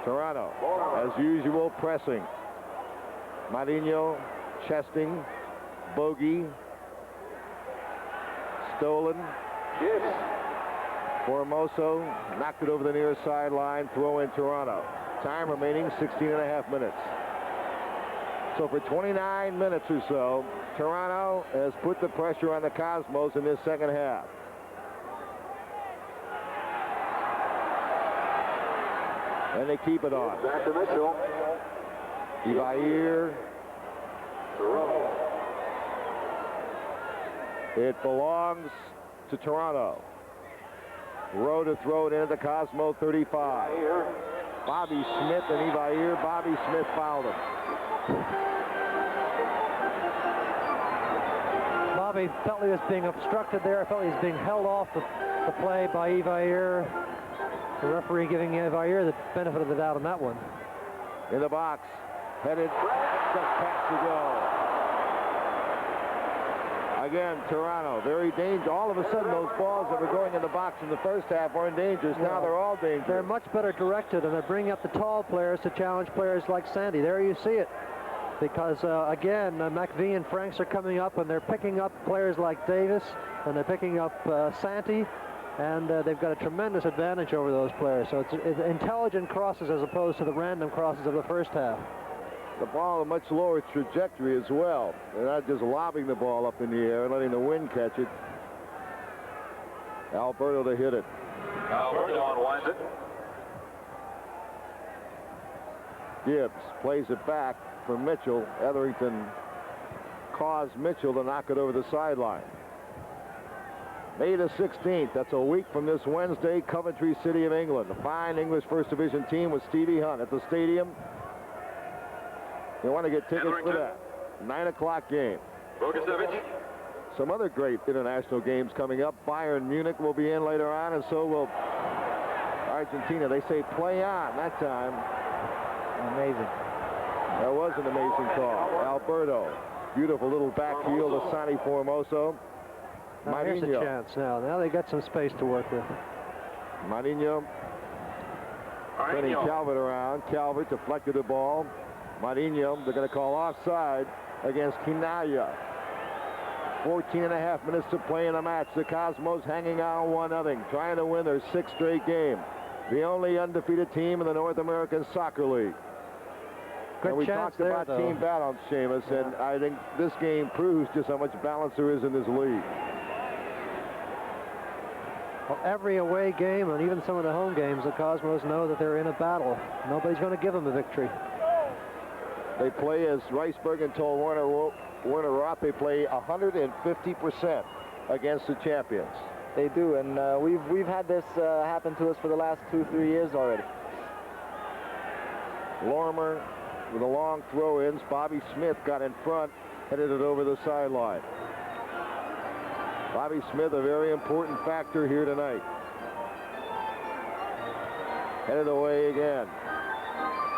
Toronto, as usual, pressing. Madinho Chesting, bogey, stolen. Yes. Formoso knocked it over the near sideline. Throw in Toronto. Time remaining 16.5 minutes. So for 29 minutes or so, Toronto has put the pressure on the Cosmos in this second half. And they keep it on. Back to Mitchell. Ivair. It belongs to Toronto. Rowe to throw it into the Cosmo 35. Bobby Smith and Ivair. Bobby Smith fouled him. Bobby felt he was being obstructed there. Felt he was being held off the play by Ivair. The referee giving Ivair the benefit of the doubt on that one. In the box. Headed just past the goal. Again, Toronto, very dangerous. All of a sudden, those balls that were going in the box in the first half weren't dangerous. Now they're all dangerous. They're much better directed, and they're bringing up the tall players to challenge players like Sandy. There you see it. Because, again, McVie and Franks are coming up, and they're picking up players like Davis, and they're picking up Santy, and they've got a tremendous advantage over those players. So it's intelligent crosses as opposed to the random crosses of the first half. The ball a much lower trajectory as well. They're not just lobbing the ball up in the air and letting the wind catch it. Alberto to hit it. Alberto unwinds it. Gibbs plays it back for Mitchell. Etherington caused Mitchell to knock it over the sideline. May the 16th, that's a week from this Wednesday, Coventry City of England. A fine English First Division team with Stevie Hunt at the stadium. You want to get tickets for that. 9 o'clock game. Bogusevic. Some other great international games coming up. Bayern Munich will be in later on, and so will Argentina. They say play on that time. Amazing. That was an amazing call. Alberto. Beautiful little back heel to Sonny Formoso. Now here's a chance now. Now they got some space to work with. Marinho turning Calvert around. Calvert deflected the ball. Marinho, they're going to call offside against Quinaya. 14.5 minutes to play in the match. The Cosmos hanging on 1-0, trying to win their 6th straight game. The only undefeated team in the North American Soccer League. Good and we chance talked there, about though. team balance, Seamus, and I think this game proves just how much balance there is in this league. Well, every away game and even some of the home games, the Cosmos know that they're in a battle. Nobody's going to give them a victory. They play, as Ricebergen told Werner Roth, they play 150% against the champions. They do, and we've had this happen to us for the last 2-3 years already. Lorimer with a long throw-ins. Bobby Smith got in front, headed it over the sideline. Bobby Smith, a very important factor here tonight. Headed away again.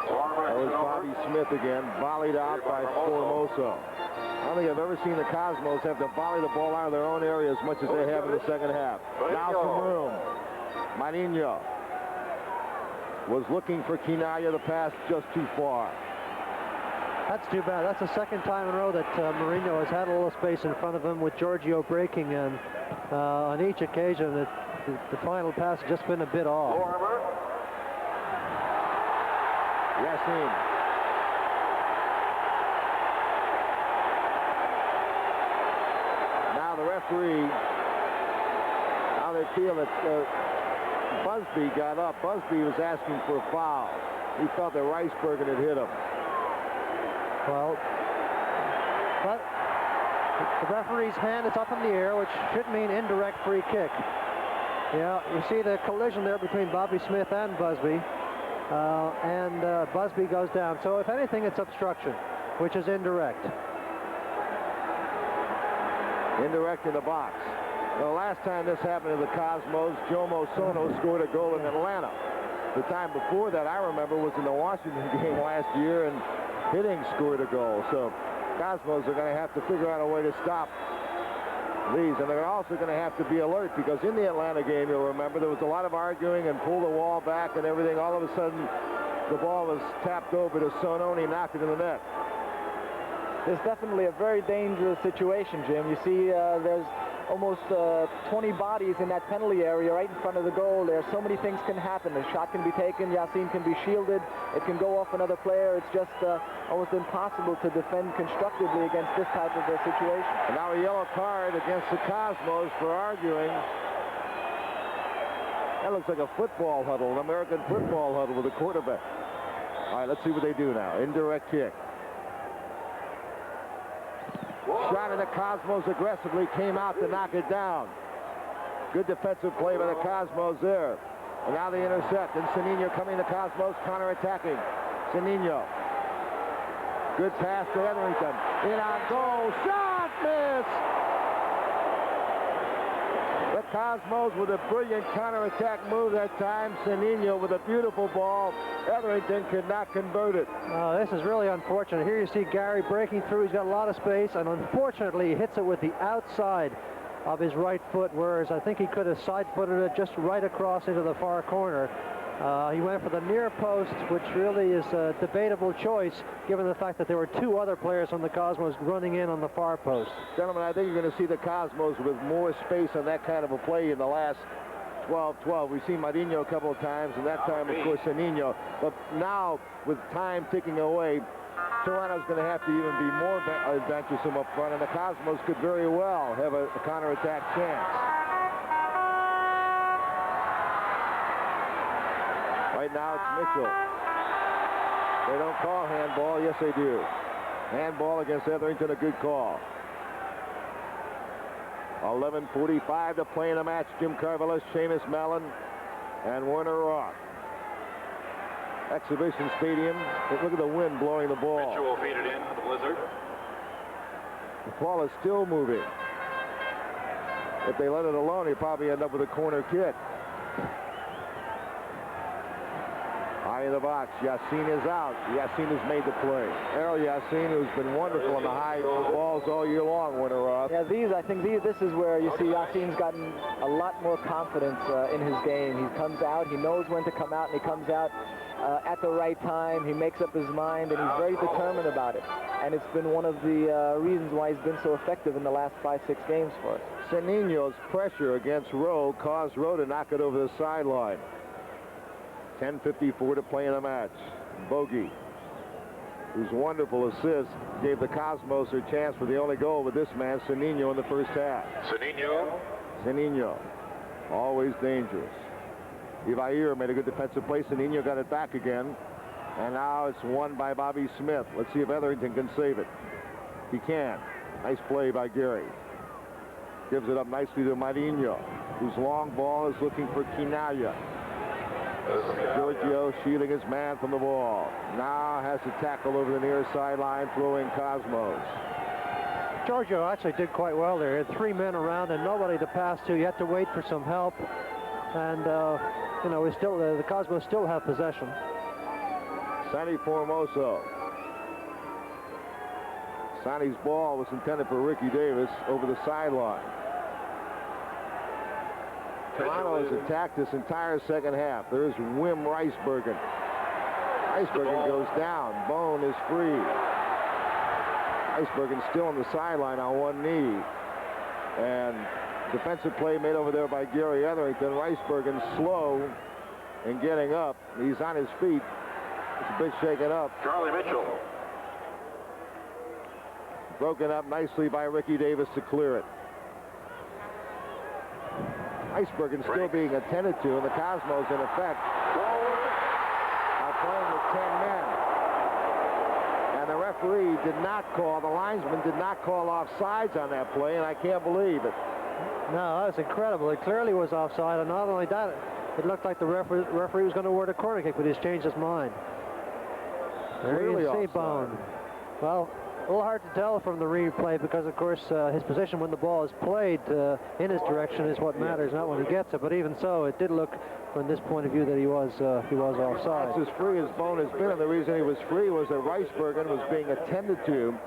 That was Bobby Smith again, volleyed out by Formoso. I don't think I've ever seen the Cosmos have to volley the ball out of their own area as much as they have in the second half. Now some room. Marinho was looking for Quinaya. The pass just too far. That's too bad. That's the second time in a row that Mourinho has had a little space in front of him with Giorgio breaking, and on each occasion the final pass has just been a bit off. Yassin. Now the referee, how they feel that Busby got up. Busby was asking for a foul. He thought that Ricebergen had hit him. Well, but the referee's hand is up in the air, which should mean indirect free kick. Yeah, you see the collision there between Bobby Smith and Busby. And Busby goes down. So if anything, it's obstruction, which is indirect. Indirect in the box. The last time this happened to the Cosmos, Jomo Sono scored a goal in Atlanta. The time before that, I remember, was in the Washington game last year, and Hiddink scored a goal. So Cosmos are going to have to figure out a way to stop these, and they're also going to have to be alert, because in the Atlanta game, you'll remember, there was a lot of arguing and pull the wall back and everything. All of a sudden, the ball was tapped over to Sono, and he knocked it in the net. It's definitely a very dangerous situation, Jim. You see there's almost 20 bodies in that penalty area right in front of the goal. There so many things can happen. A shot can be taken, Yassin can be shielded, it can go off another player. It's just almost impossible to defend constructively against this type of a situation. And now a yellow card against the Cosmos for arguing. That looks like a football huddle, an American football huddle with a quarterback. All right, let's see what they do now. Indirect kick. Shot in the Cosmos aggressively, came out to knock it down. Good defensive play by the Cosmos there. And now they intercept, and Sanino coming to Cosmos, counterattacking. Sanino. Good pass to Etherington. In on goal, shot, miss! The Cosmos with a brilliant counterattack move that time. Sanino with a beautiful ball. Etherington could not convert it. This is really unfortunate. Here you see Gary breaking through. He's got a lot of space, and unfortunately he hits it with the outside of his right foot, whereas I think he could have side-footed it just right across into the far corner. He went for the near post, which really is a debatable choice, given the fact that there were two other players from the Cosmos running in on the far post. Gentlemen, I think you're going to see the Cosmos with more space on that kind of a play in the last 12-12. We've seen Marinho a couple of times, and that time, of course, Sanino. But now, with time ticking away, Toronto's going to have to even be more adventuresome up front, and the Cosmos could very well have a counterattack chance. Right now, it's Mitchell. They don't call handball. Yes, they do. Handball against Etherington, a good call. 11:45 to play in the match. Jim Carvelis, Seamus Mallon, and Werner Roth. Exhibition Stadium. Look at the wind blowing the ball. Mitchell will feed it in for the Blizzard. The ball is still moving. If they let it alone, he'd probably end up with a corner kick. High in the box. Yassin is out. Yassin has made the play. Errol Yassin, who's been wonderful on the high balls all year long, Werner Roth. Yeah, this is where you see Yassin's gotten a lot more confidence in his game. He comes out, he knows when to come out, and he comes out at the right time. He makes up his mind, and he's very determined about it. And it's been one of the reasons why he's been so effective in the last 5-6 games for us. Sanino's pressure against Rowe caused Rowe to knock it over the sideline. 10:54 to play in the match. Bogey, whose wonderful assist gave the Cosmos their chance for the only goal with this man, Sanino, in the first half. Sanino, always dangerous. Ivair made a good defensive play. Sanino got it back again. And now it's won by Bobby Smith. Let's see if Etherington can save it. He can. Nice play by Gary. Gives it up nicely to Marinho, whose long ball is looking for Quinaglia. Giorgio shielding his man from the ball. Now has to tackle over the near sideline, throwing Cosmos. Giorgio actually did quite well there. He had 3 men around and nobody to pass to. You had to wait for some help. And, you know, the Cosmos still have possession. Sonny Formoso. Sonny's ball was intended for Ricky Davis over the sideline. Toronto has attacked this entire second half. There's Wim Ricebergen. Ricebergen goes down. Bone is free. Ricebergen still on the sideline on one knee. And defensive play made over there by Gary Etherington. Ricebergen slow in getting up. He's on his feet. It's a bit shaken up. Charlie Mitchell. Broken up nicely by Ricky Davis to clear it. Ricebergen still being attended to, and the Cosmos, in effect, are playing with 10 men. And the referee did not call, the linesman did not call offsides on that play, and I can't believe it. No, that's incredible. It clearly was offside, and not only that, it looked like the referee was going to award a corner kick, but he's changed his mind. There you see Bone. Well, a little hard to tell from the replay because, of course, his position when the ball is played in his direction is what matters, not when he gets it. But even so, it did look, from this point of view, that he was offside. That's as free as Bone has been, and the reason he was free was that Ricebergen was being attended to.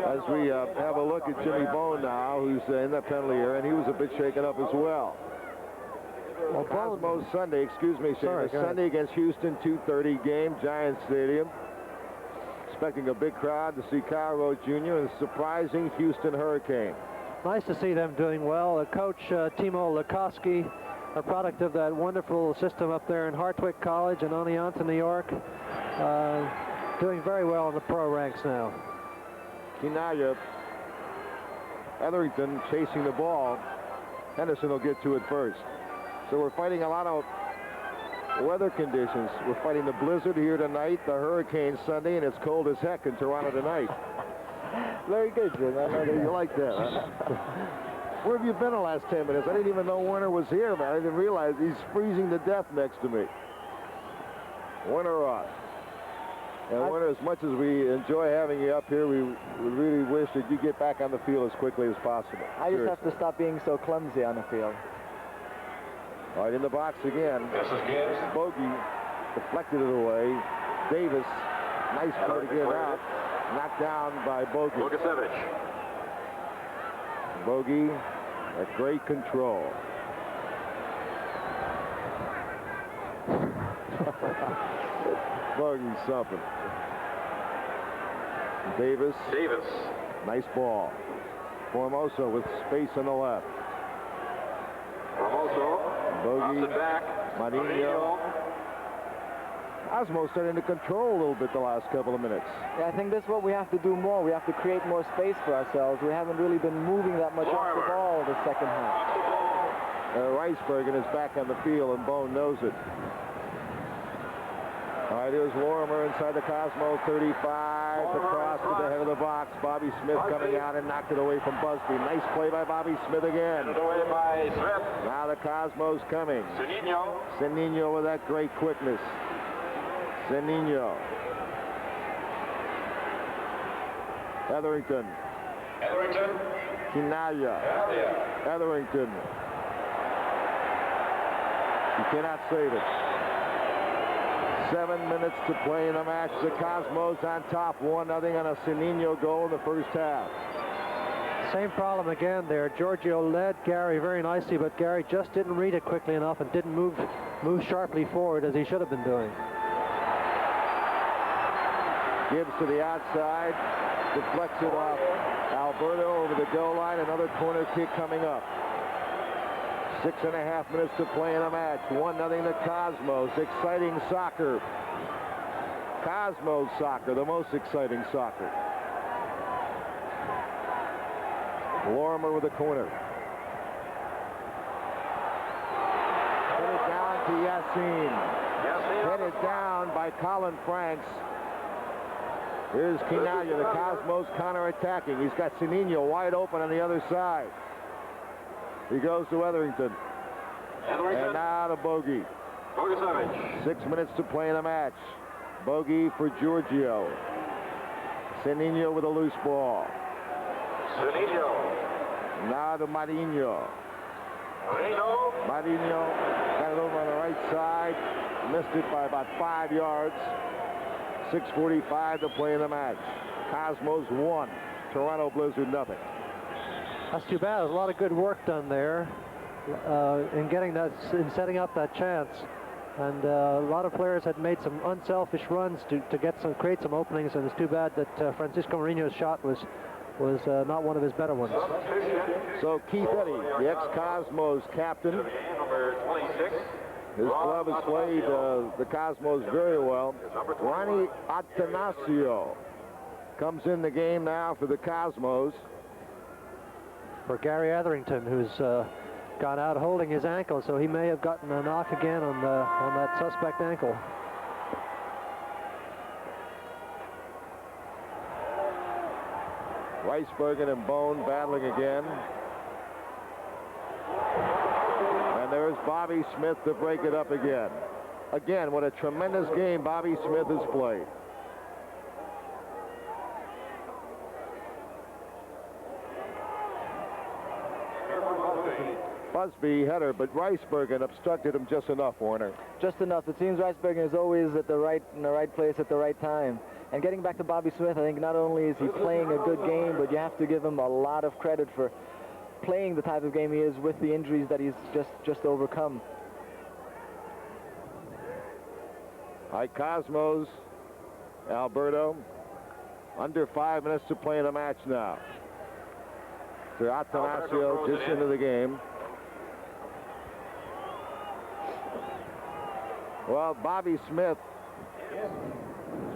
As we have a look at Jimmy Bone now, who's in the penalty area, and he was a bit shaken up as well. Well, Cosmos Sunday, excuse me, Sunday against Houston, 2:30 game, Giants Stadium. expecting a big crowd to see Kyle Rowe Jr. and the surprising Houston Hurricane. Nice to see them doing well. Coach Timo Lukoski, a product of that wonderful system up there in Hartwick College in Oneonta, New York, doing very well in the pro ranks now. Kinaya, Etherington chasing the ball. Henderson will get to it first. So we're fighting a lot of weather conditions. We're fighting the blizzard here tonight, the hurricane Sunday, and it's cold as heck in Toronto tonight. Very good, Jim. I know that. You like that, huh? Where have you been the last 10 minutes? I didn't even know Werner was here, man. I didn't realize he's freezing to death next to me. Werner off. And Werner, as much as we enjoy having you up here, we really wish that you get back on the field as quickly as possible. I just have to stop being so clumsy on the field. All right, in the box again. Bogey deflected it away. Davis, nice play to get out. Knocked down by Bogey. Bogey at great control. Bogey's something. Davis. Nice ball. Formosa with space on the left. Bogey. Marinho. Cosmo starting to control a little bit the last couple of minutes. Yeah, I think that's what we have to do more. We have to create more space for ourselves. We haven't really been moving that much off the ball the second half. Reisbergen is back on the field, and Bone knows it. All right, here's Lorimer inside the Cosmo 35. The cross to the head of the box. Bobby Smith coming out and knocked it away from Busby. Nice play by Bobby Smith again. Now the Cosmo's coming. Senino with that great quickness. Senino. Etherington. Kinaya. Etherington. You cannot save it. 7 minutes to play in the match. The Cosmos on top, 1-0 on a Senino goal in the first half. Same problem again there. Giorgio led Gary very nicely, but Gary just didn't read it quickly enough and didn't move sharply forward as he should have been doing. Gibbs to the outside, deflects it off Alberto over the goal line. Another corner kick coming up. 6.5 minutes to play in a match. 1-0 the Cosmos. Exciting soccer. Cosmos soccer, the most exciting soccer. Lorimer with the corner. Headed down to Yassin. Headed down by Colin Franks. Here's Kinaya, the Cosmos counter-attacking. He's got Senino wide open on the other side. He goes to Etherington. And now to Bogey. 6 minutes to play in the match. Bogey for Giorgio. Senino with a loose ball. Now to Marinho. Marinho got it over on the right side. Missed it by about 5 yards. 6:45 to play in the match. Cosmos 1. Toronto Blizzard nothing. That's too bad. There's a lot of good work done there in getting that, in setting up that chance. And a lot of players had made some unselfish runs to create some openings, and it's too bad that Francisco Mourinho's shot was not one of his better ones. So Keith Eddy, the ex-Cosmos captain, his club has played the Cosmos very well. Ronnie Atanasio comes in the game now for the Cosmos. For Gary Etherington, who's gone out holding his ankle, so he may have gotten a knock again on that suspect ankle. Reisbergen and Bone battling again. And there's Bobby Smith to break it up again. Again, what a tremendous game Bobby Smith has played. Busby header, but Reisbergen obstructed him just enough, Warner. Just enough. It seems Reisbergen is always in the right place at the right time. And getting back to Bobby Smith, I think not only is he playing a good game, but you have to give him a lot of credit for playing the type of game he is with the injuries that he's just overcome. All right, Cosmos, Alberto. Under 5 minutes to play in the match now. To Atanasio just into the game. Well, Bobby Smith has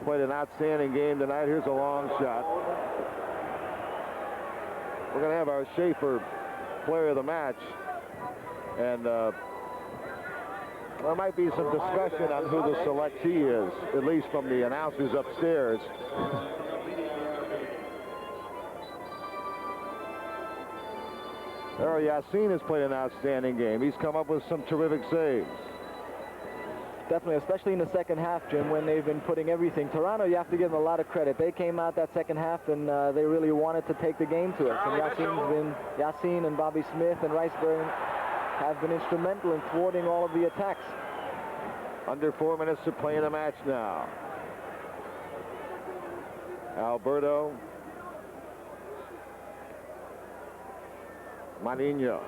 played an outstanding game tonight. Here's a long shot. We're going to have our Schaefer player of the match. And there might be some discussion on who the selectee is, at least from the announcers upstairs. Errol Yassin has played an outstanding game. He's come up with some terrific saves. Definitely, especially in the second half, Jim, when they've been putting everything. Toronto, you have to give them a lot of credit. They came out that second half and they really wanted to take the game to us. And Yassin and Bobby Smith and Riceburn have been instrumental in thwarting all of the attacks. Under 4 minutes to play in the match now. Alberto. Marinho.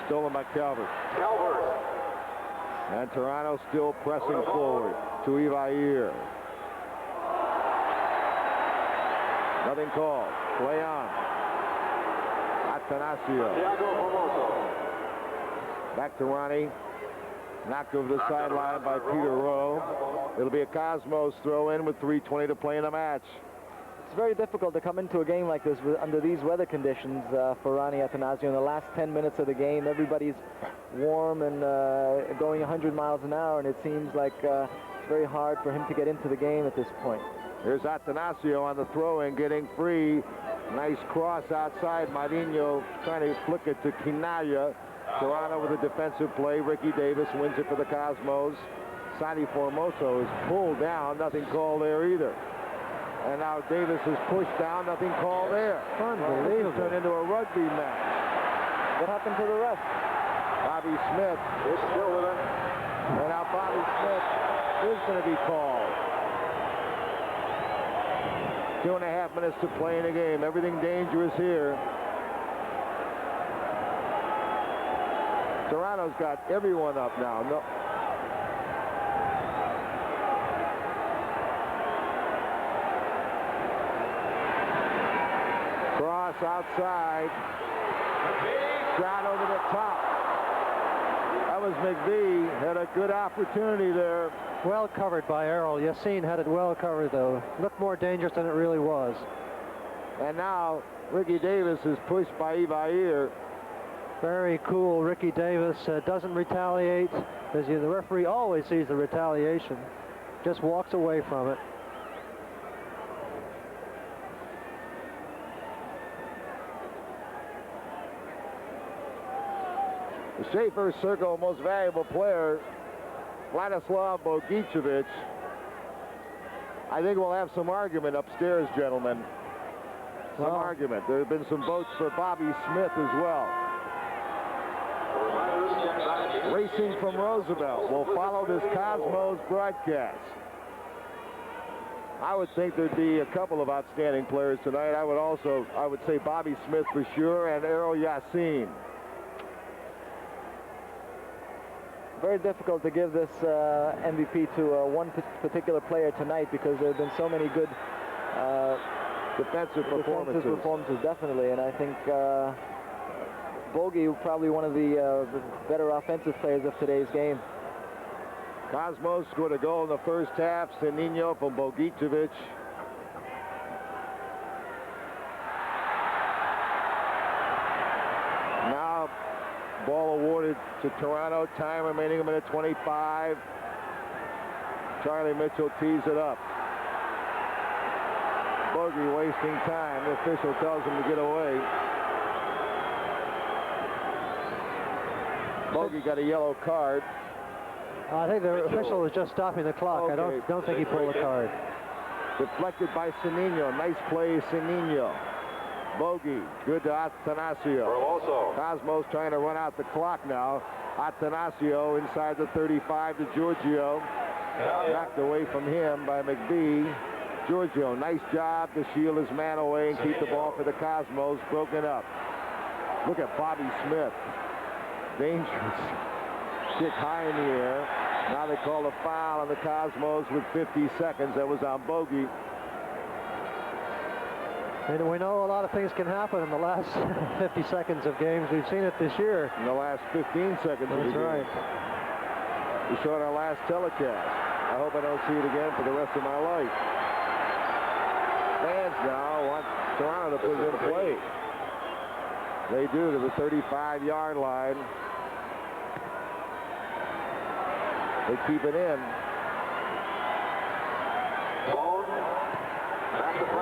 Stolen by Calvert. And Toronto still pressing forward to Ivair. Nothing called. Play on. Atanasio. Back to Ronnie. Knocked over the sideline by Peter Rowe. It'll be a Cosmos throw in with 3:20 to play in the match. It's very difficult to come into a game like this under these weather conditions for Ronnie Atanasio. In the last 10 minutes of the game, everybody's warm and going 100 miles an hour, and it seems like it's very hard for him to get into the game at this point. Here's Atanasio on the throw-in, getting free. Nice cross outside. Marinho trying to flick it to Quinaya. Toronto with a defensive play. Ricky Davis wins it for the Cosmos. Santi Formoso is pulled down. Nothing called there either. And now Davis is pushed down. Nothing called there. Unbelievable. This turned into a rugby match. What happened to the ref? Bobby Smith is still with it. And now Bobby Smith is going to be called. 2.5 minutes to play in the game. Everything dangerous here. Toronto's got everyone up now. No. Cross outside. Shot over the top. That was McVie. Had a good opportunity there. Well covered by Errol. Yassin had it well covered, though. Looked more dangerous than it really was. And now Ricky Davis is pushed by Ivair. Very cool. Ricky Davis doesn't retaliate, because the referee always sees the retaliation. Just walks away from it. The Schaefer Circle most valuable player, Vladislav Bogicevic. I think we'll have some argument upstairs, gentlemen. Some argument. There have been some votes for Bobby Smith as well. Racing from Roosevelt will follow this Cosmos broadcast. I would think there'd be a couple of outstanding players tonight. I would say Bobby Smith for sure, and Errol Yassin. Very difficult to give this MVP to one particular player tonight, because there have been so many good defensive performances, definitely. And I think Bogey probably one of the better offensive players of today's game. Cosmos scored a goal in the first half. Senino from Bogicevic. Now ball awarded to Toronto. Time remaining 1:25. Charlie Mitchell tees it up. Bogey wasting time. The official tells him to get away. Bogey got a yellow card. I think the official was just stopping the clock. Okay. I don't think he pulled the card. Deflected by Senino. Nice play, Senino. Bogey, good to Atanasio. Cosmos trying to run out the clock now. Atanasio inside the 35 to Giorgio. Knocked away from him by McBee. Giorgio, nice job to shield his man away and keep the ball for the Cosmos. Broken up. Look at Bobby Smith. Dangerous. Kick high in the air. Now they call a foul on the Cosmos with 50 seconds. That was on Bogey. And we know a lot of things can happen in the last 50 seconds of games. We've seen it this year. In the last 15 seconds of the game. That's right. We saw it on our last telecast. I hope I don't see it again for the rest of my life. Fans now want Toronto to put it in play. They do to the 35-yard line. They keep it in.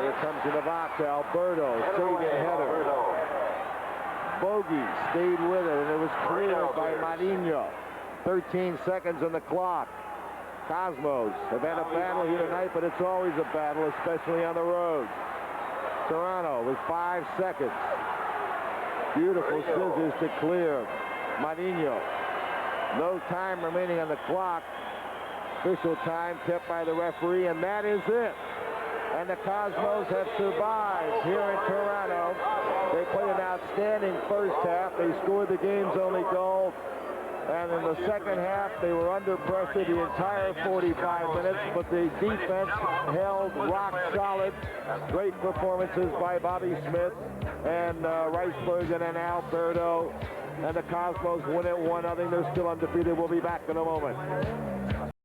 Here comes the Navata. Alberto, saving header. Bogey stayed with it, and it was cleared by Marinho. 13 seconds on the clock. Cosmos have had a battle here tonight, but it's always a battle, especially on the road. Toronto with 5 seconds. Beautiful scissors to clear. Marinho. No time remaining on the clock. Official time kept by the referee, and that is it. And the Cosmos have survived here in Toronto. They played an outstanding first half. They scored the game's only goal. And in the second half, they were under pressure the entire 45 minutes, but the defense held rock solid. Great performances by Bobby Smith and Riceberg and Alberto. And the Cosmos win it 1-0. They're still undefeated. We'll be back in a moment.